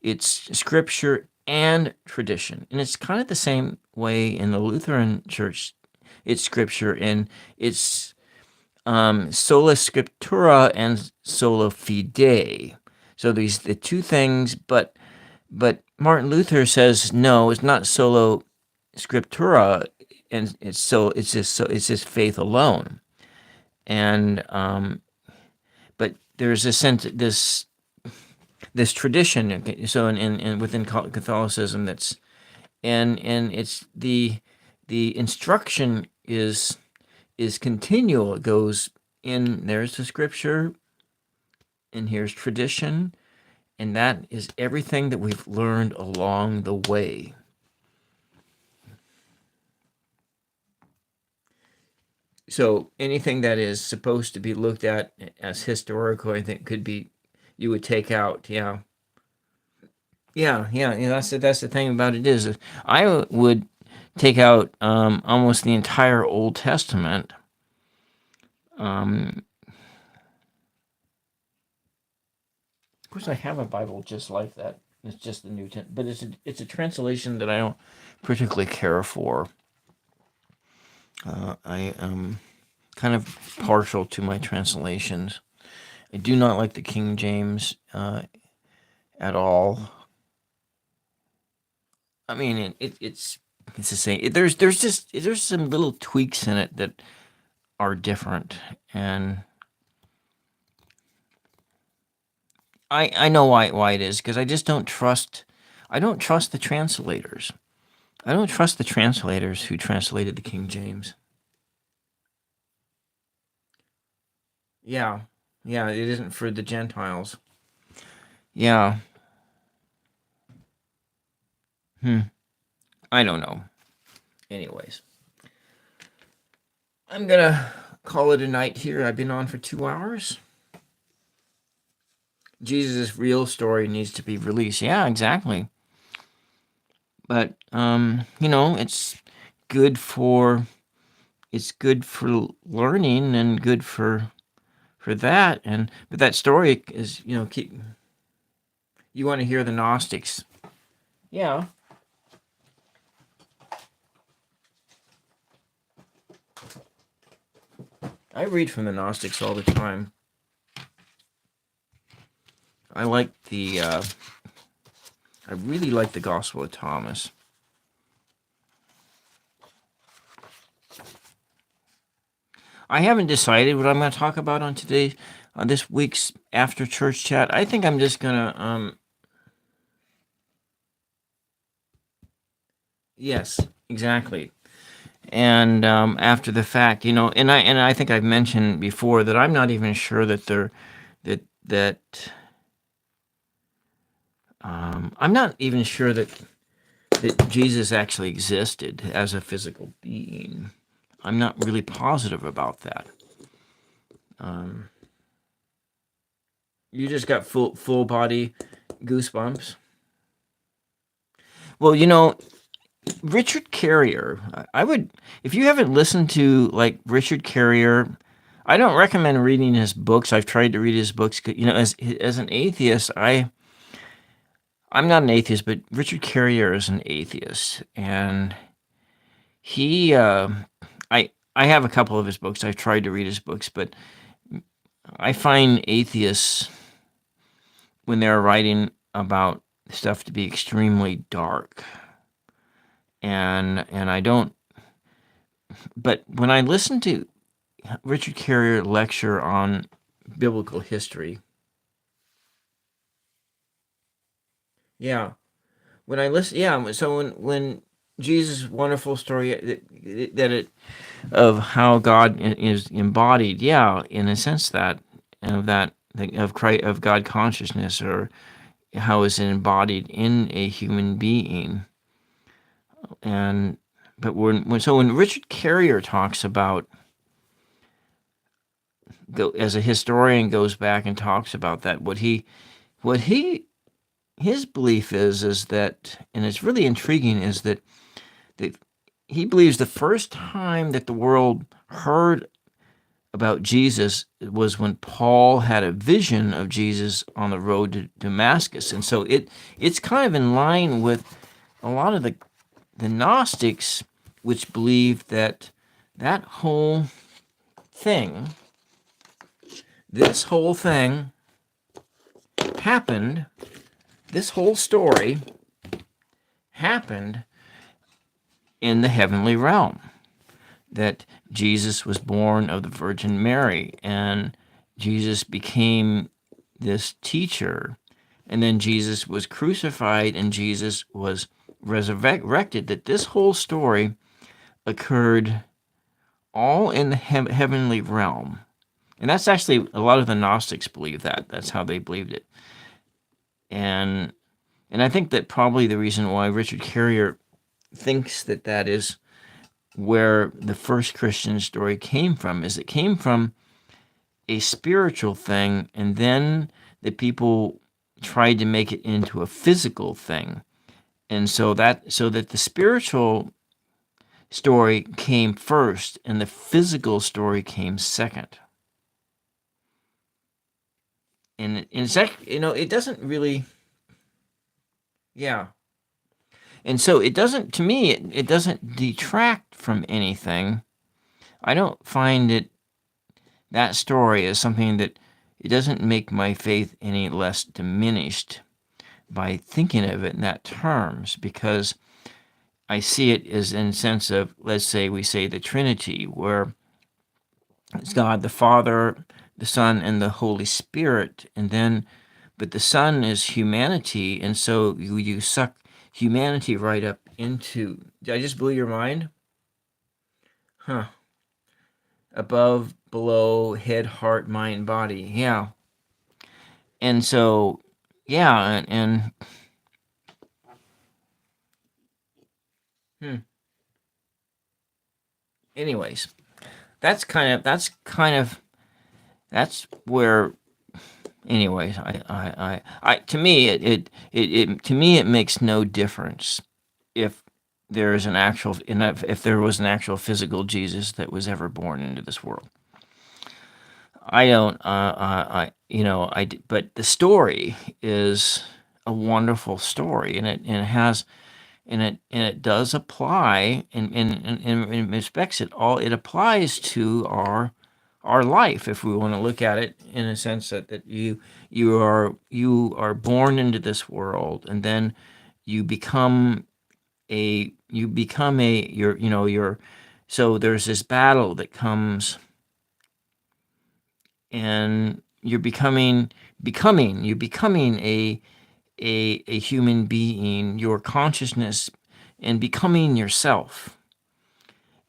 it's scripture and tradition, and it's kind of the same way in the Lutheran Church. It's scripture and it's sola scriptura and sola fide. So these the two things, but Martin Luther says no, it's not solo scriptura, and it's just faith alone. And but there's a sense this tradition. Okay, so in within Catholicism, that's and it's the instruction is continual. It goes in. There's the scripture, and here's tradition, and that is everything that we've learned along the way. So anything that is supposed to be looked at as historical, I think, could be, you would take out. Yeah. That's the thing about it is, I would take out almost the entire Old Testament. Of course, I have a Bible just like that. It's just the New Testament, but it's a translation that I don't particularly care for. I am kind of partial to my translations. I do not like the King James at all. I mean, it's the same. There's some little tweaks in it that are different, and I know why it is, because I just don't trust. I don't trust the translators. I don't trust the translators who translated the King James. Yeah, it isn't for the Gentiles. Yeah. I don't know. Anyways, I'm gonna call it a night here. I've been on for 2 hours. Jesus' real story needs to be released. Yeah, exactly. But it's good for learning and good for that. And but that story is, keep you want to hear the Gnostics. Yeah. I read from the Gnostics all the time. I really like the Gospel of Thomas. I haven't decided what I'm going to talk about on this week's after church chat. I think I'm just gonna yes, exactly. And after the fact, and I think I've mentioned before that I'm not even sure that I'm not even sure that Jesus actually existed as a physical being. I'm not really positive about that. You just got full body goosebumps. Well, Richard Carrier. I would, if you haven't listened to like Richard Carrier, I don't recommend reading his books. I've tried to read his books. As an atheist, I'm not an atheist, but Richard Carrier is an atheist, and he, I have a couple of his books. I've tried to read his books, but I find atheists, when they're writing about stuff, to be extremely dark. And I don't. But when I listen to Richard Carrier lecture on biblical history, yeah, when I listen, yeah, so when Jesus' wonderful story of how God is embodied, yeah, in a sense of Christ, of God consciousness, or how is it embodied in a human being. And but when Richard Carrier talks about as a historian, goes back and talks about that. His belief is that, and it's really intriguing, is that he believes the first time that the world heard about Jesus was when Paul had a vision of Jesus on the road to Damascus. And so it's kind of in line with a lot of the Gnostics, which believe that that whole thing, this whole thing happened, this whole story happened in the heavenly realm. That Jesus was born of the Virgin Mary, and Jesus became this teacher, and then Jesus was crucified, and Jesus was resurrected. That this whole story occurred all in the heavenly realm. And that's actually, a lot of the Gnostics believe that. That's how they believed it. And I think that probably the reason why Richard Carrier thinks that that is where the first Christian story came from, is it came from a spiritual thing, and then the people tried to make it into a physical thing. And so that the spiritual story came first and the physical story came second. And it's actually, it doesn't really, yeah. And so it doesn't, to me, it doesn't detract from anything. I don't find it, that story is something that, it doesn't make my faith any less diminished by thinking of it in that terms, because I see it as in the sense of, let's say we say the Trinity, where it's God the Father, the Son, and the Holy Spirit, and then, but the Son is humanity, and so you suck humanity right up into, did I just blew your mind? Huh. Above, below, head, heart, mind, body. Yeah. And so, yeah, and anyways, that's where, anyways, I to me, to me, it makes no difference if there is an actual, if there was an actual physical Jesus that was ever born into this world. I don't, but the story is a wonderful story, and it has, and it does apply, and in respects, it applies to our life, if we want to look at it in a sense that you are born into this world, and then you become you're, so there's this battle that comes, and you're becoming a human being, your consciousness, and becoming yourself.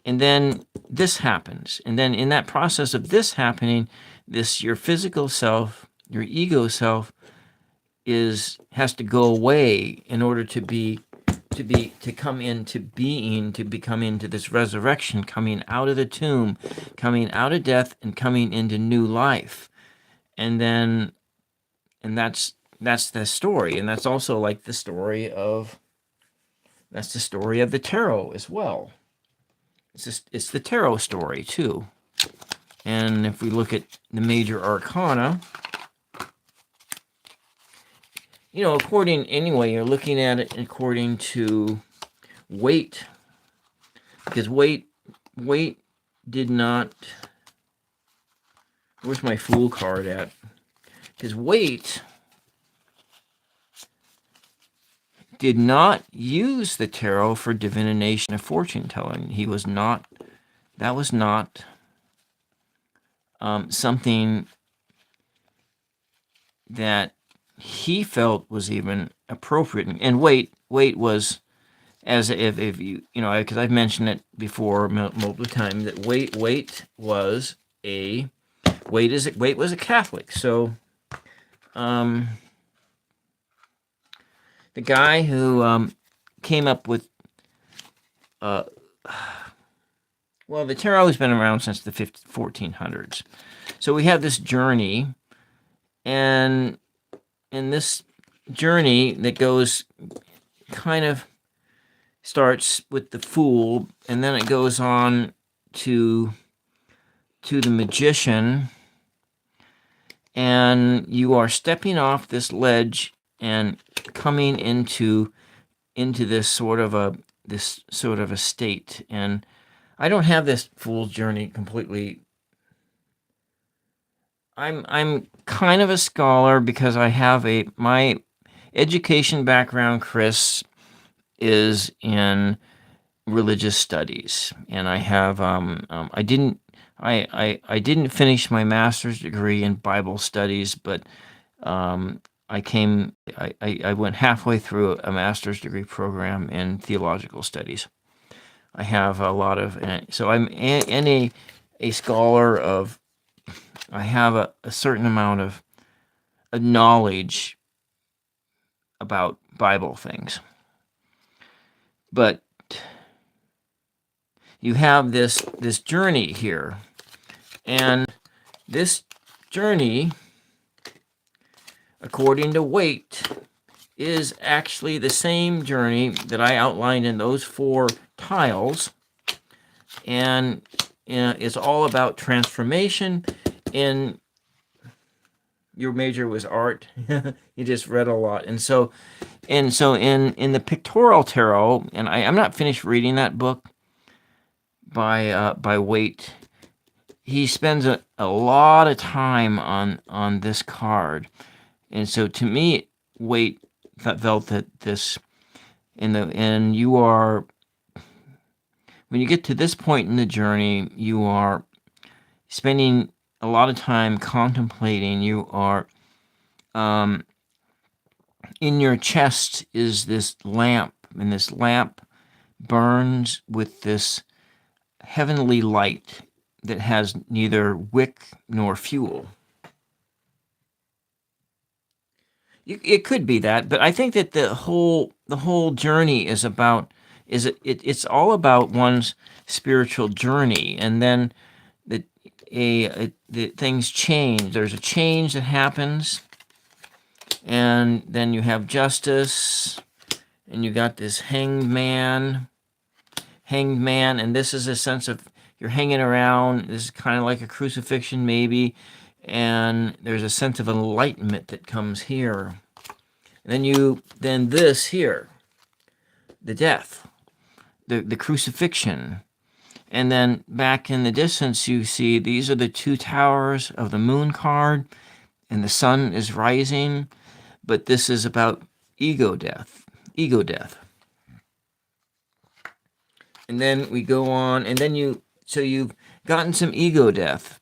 And then this happens. And then in that process of this happening, your physical self, your ego self, has to go away in order to come into being, to become into this resurrection, coming out of the tomb, coming out of death, and coming into new life. And then, and that's the story. And that's also like the story of the tarot as well. It's the tarot story too. And if we look at the major arcana, you're looking at it according to weight, because weight did not, where's my Fool card at? Because weight did not use the tarot for divination of fortune telling. That was not something that he felt was even appropriate. And weight was, as if you because I've mentioned it before multiple times, that weight was a Catholic. So the guy who came up with the tarot has been around since the 1400s. So we have this journey, and in this journey that goes kind of starts with the Fool, and then it goes on to the Magician, and you are stepping off this ledge and coming into this sort of a state. And I don't have this Fool's journey completely. I'm kind of a scholar because I have my education background, Chris, is in religious studies, and I have I didn't finish my master's degree in Bible studies, but I went halfway through a master's degree program in theological studies. I have a lot of, so I'm a scholar of. I have a certain amount of knowledge about Bible things, but you have this journey here, and this journey, according to Waite, is actually the same journey that I outlined in those 4 tiles, and it's all about transformation. In your major was art, you just read a lot, and so in the pictorial tarot, and I'm not finished reading that book by Waite. He spends a lot of time on this card, and so to me, Waite felt that this and you are, when you get to this point in the journey, you are spending a lot of time contemplating. You are in your chest is this lamp, and this lamp burns with this heavenly light that has neither wick nor fuel. It could be that, but I think that the whole journey is about it's all about one's spiritual journey, and then the things change. There's a change that happens, and then you have justice, and you got this hanged man, and this is a sense of you're hanging around. This is kind of like a crucifixion, maybe, and there's a sense of enlightenment that comes here. And then this here, the death, the crucifixion, and then back in the distance you see these are the 2 towers of the moon card, and the sun is rising, but this is about ego death. And then we go on, and then you've gotten some ego death,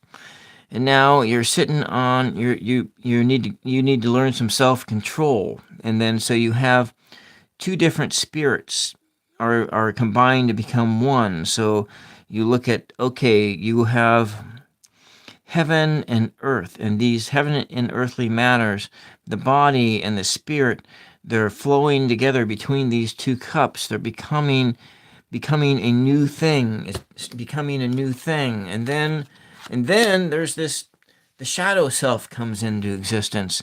and now you're sitting on you need to learn some self-control, and then so you have 2 different spirits are combined to become one. So you look at, okay, you have heaven and earth, and these heaven and earthly matters, the body and the spirit, they're flowing together between these 2 cups. They're becoming a new thing. It's becoming a new thing. And then there's this, the shadow self comes into existence.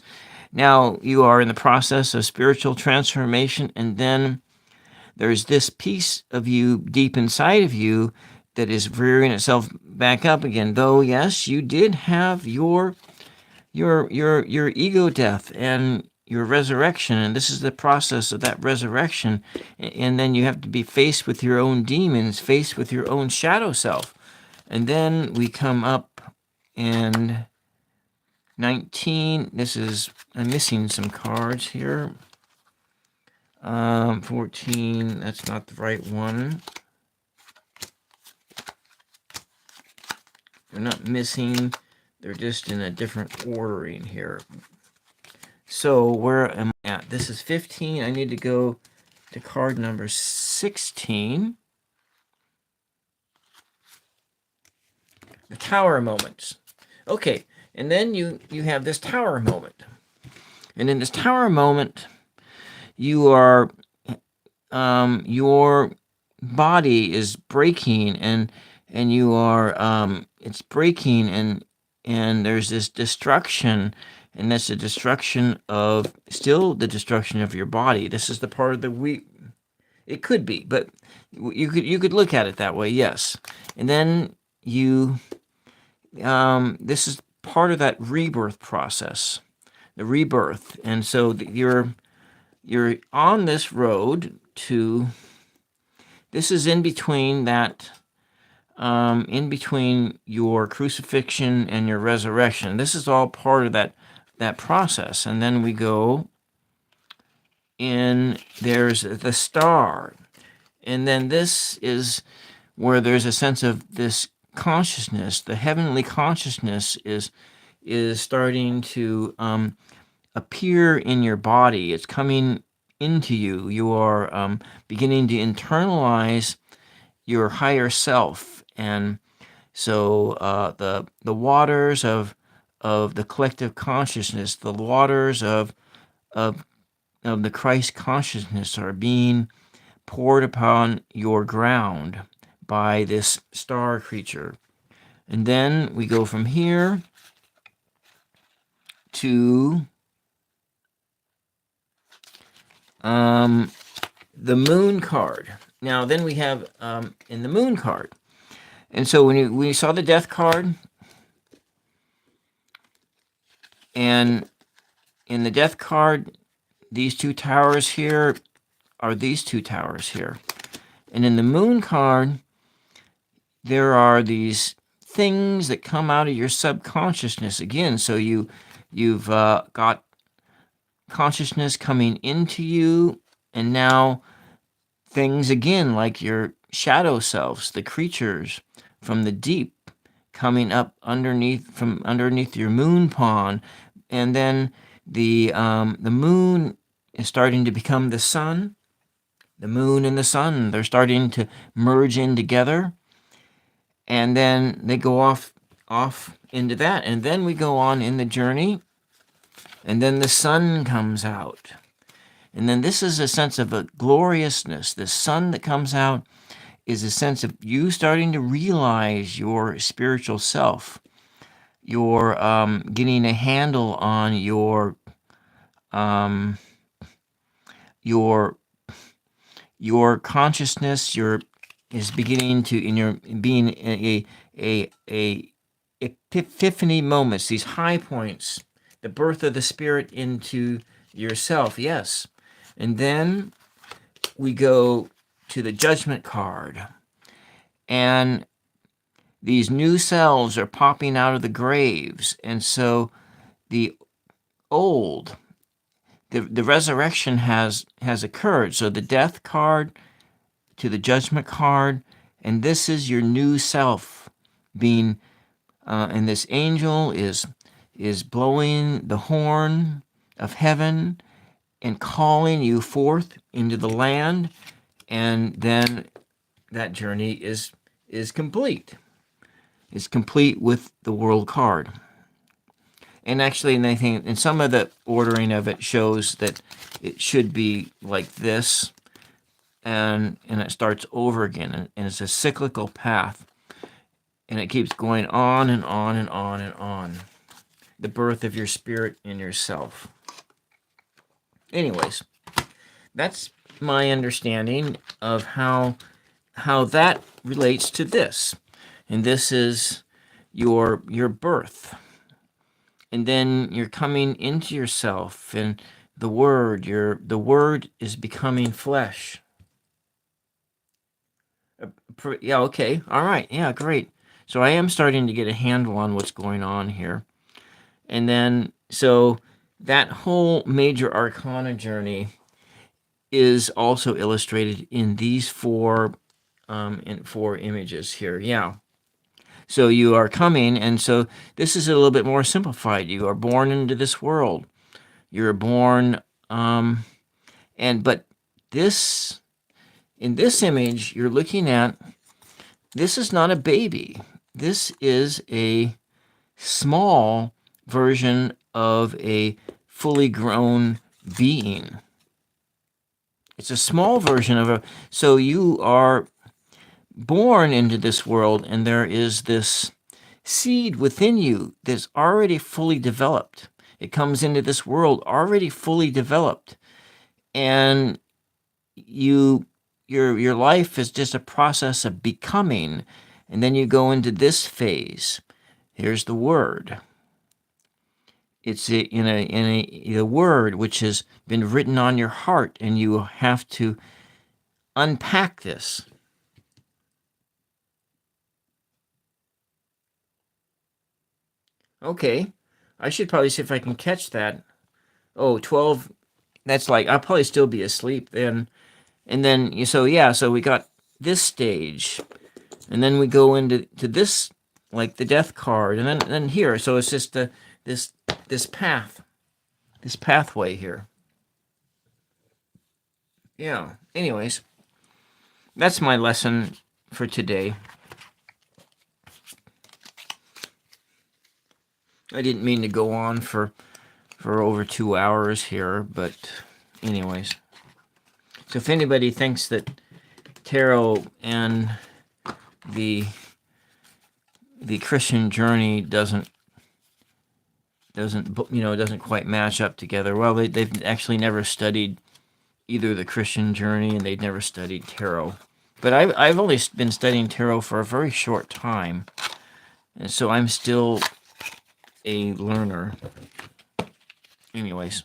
Now you are in the process of spiritual transformation, and then there's this piece of you deep inside of you that is rearing itself back up again. Though, yes, you did have your ego death and your resurrection, and this is the process of that resurrection. And then you have to be faced with your own demons, faced with your own shadow self. And then we come up in 19. I'm missing some cards here. 14, that's not the right one. They're not missing, they're just in a different ordering here. So where am I at? This is 15. I need to go to card number 16. The tower moments. Okay, and then you have this tower moment. And in this tower moment, you are your body is breaking, and you are it's breaking, and and there's this destruction, and that's the destruction of, still the destruction of your body. This is the part of the week. It could be, but you could look at it that way, yes. And then this is part of that rebirth process, the rebirth. And so you're on this road to, this is in between that, in between your crucifixion and your resurrection. This is all part of that process. And then we go in, there's the star. And then this is where there's a sense of this consciousness, the heavenly consciousness is starting to appear in your body. It's coming into you. You are beginning to internalize your higher self, and so the waters of the collective consciousness, the waters of the Christ consciousness are being poured upon your ground by this star creature. And then we go from here to the moon card. Now, then we have in the moon card. And so when we saw the death card, and in the death card, these two towers here are these two towers here. And in the moon card, there are these things that come out of your subconsciousness again. So you've got consciousness coming into you, and now things again like your shadow selves, the creatures from the deep coming up from underneath your moon pawn, and then the moon is starting to become the sun. The moon and the sun, they're starting to merge in together, and then they go off into that, and then we go on in the journey, and then the sun comes out. And then this is a sense of a gloriousness. The sun that comes out is a sense of you starting to realize your spiritual self. You're getting a handle on your consciousness. Is beginning to, in your being a epiphany moments, these high points, the birth of the spirit into yourself. Yes. And then we go to the judgment card, and these new selves are popping out of the graves. And so the resurrection has occurred. So the death card to the judgment card, and this is your new self being, and this angel is blowing the horn of heaven and calling you forth into the land, and then that journey is complete. It's complete with the world card. And actually, and I think in some of the ordering of it shows that it should be like this, and it starts over again, and it's a cyclical path, and it keeps going on and on and on and on. The birth of your spirit in yourself. Anyways, that's my understanding of how that relates to this. And this is your birth. And then you're coming into yourself, and the word is becoming flesh. Yeah, okay. All right. Yeah, great. So I am starting to get a handle on what's going on here. And then, so that whole major arcana journey is also illustrated in these four images here. Yeah. So you are coming, and so this is a little bit more simplified. You are born into this world. You're born, but this, in this image, you're looking at, this is not a baby. This is a small version of a fully grown being. It's a small version of so you are born into this world, and there is this seed within you that's already fully developed. It comes into this world already fully developed, and your life is just a process of becoming, and then you go into this phase. Here's the word. It's a word which has been written on your heart, and you have to unpack this. Okay, I should probably see if I can catch that. Oh, 12. That's like, I'll probably still be asleep then. And then, so we got this stage. And then we go into this, like the death card. And then here. So it's just this path, this pathway here. Yeah. Anyways, that's my lesson for today. I didn't mean to go on for over 2 hours here, but anyways. So if anybody thinks that tarot and the Christian journey doesn't quite match up together, well, they've actually never studied either the Christian journey, and they've never studied tarot. But I've only been studying tarot for a very short time, and so I'm still a learner. Anyways,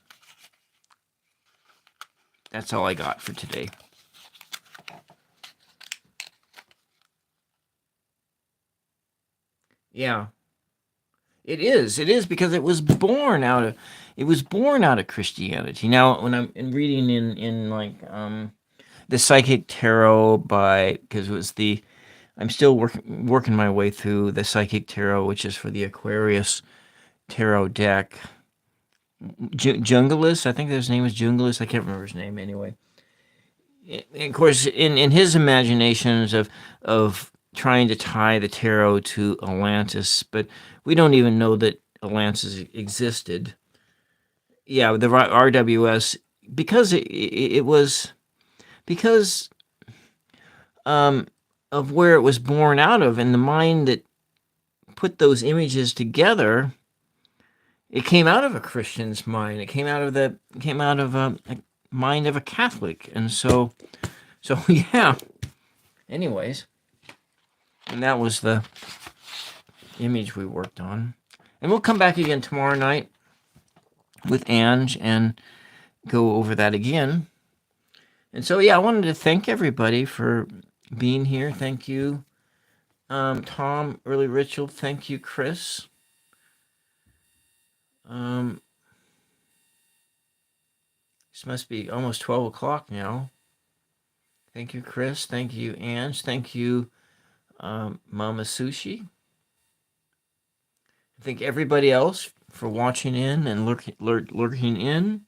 that's all I got for today. Yeah. It is because it was born out of Christianity. Now, when I'm reading in like the Psychic Tarot because it was I'm still working my way through the Psychic Tarot, which is for the Aquarius Tarot deck. Junglus, I think his name was Junglus. I can't remember his name anyway. Of course, in his imaginations of trying to tie the tarot to Atlantis, but we don't even know that Atlantis existed. Yeah, the RWS, because it was because of where it was born out of, and the mind that put those images together. It came out of a Christian's mind. It came out of a mind of a Catholic, and so yeah. Anyways, and that was the image we worked on, and we'll come back again tomorrow night with Ange and go over that again. And so yeah, I wanted to thank everybody for being here. Thank you, Tom, Early Ritual. Thank you, Chris. This must be almost 12 o'clock now. Thank you, Chris. Thank you, Ange. Thank you, Mama Sushi. Thank everybody else for watching in and lurking in.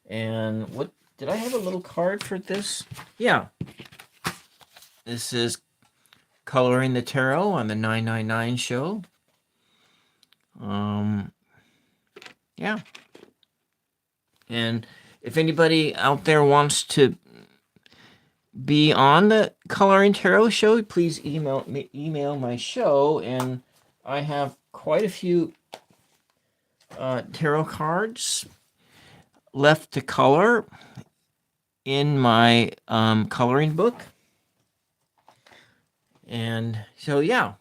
And what did I have a little card for this? Yeah. This is Coloring the Tarot on the 999 show. Yeah. And if anybody out there wants to be on the Coloring Tarot show, please email my show, and I have quite a few tarot cards left to color in my coloring book. And so yeah.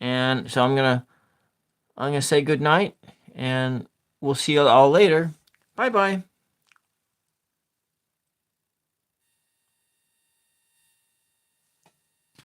And so I'm gonna say good night, and we'll see you all later. Bye bye.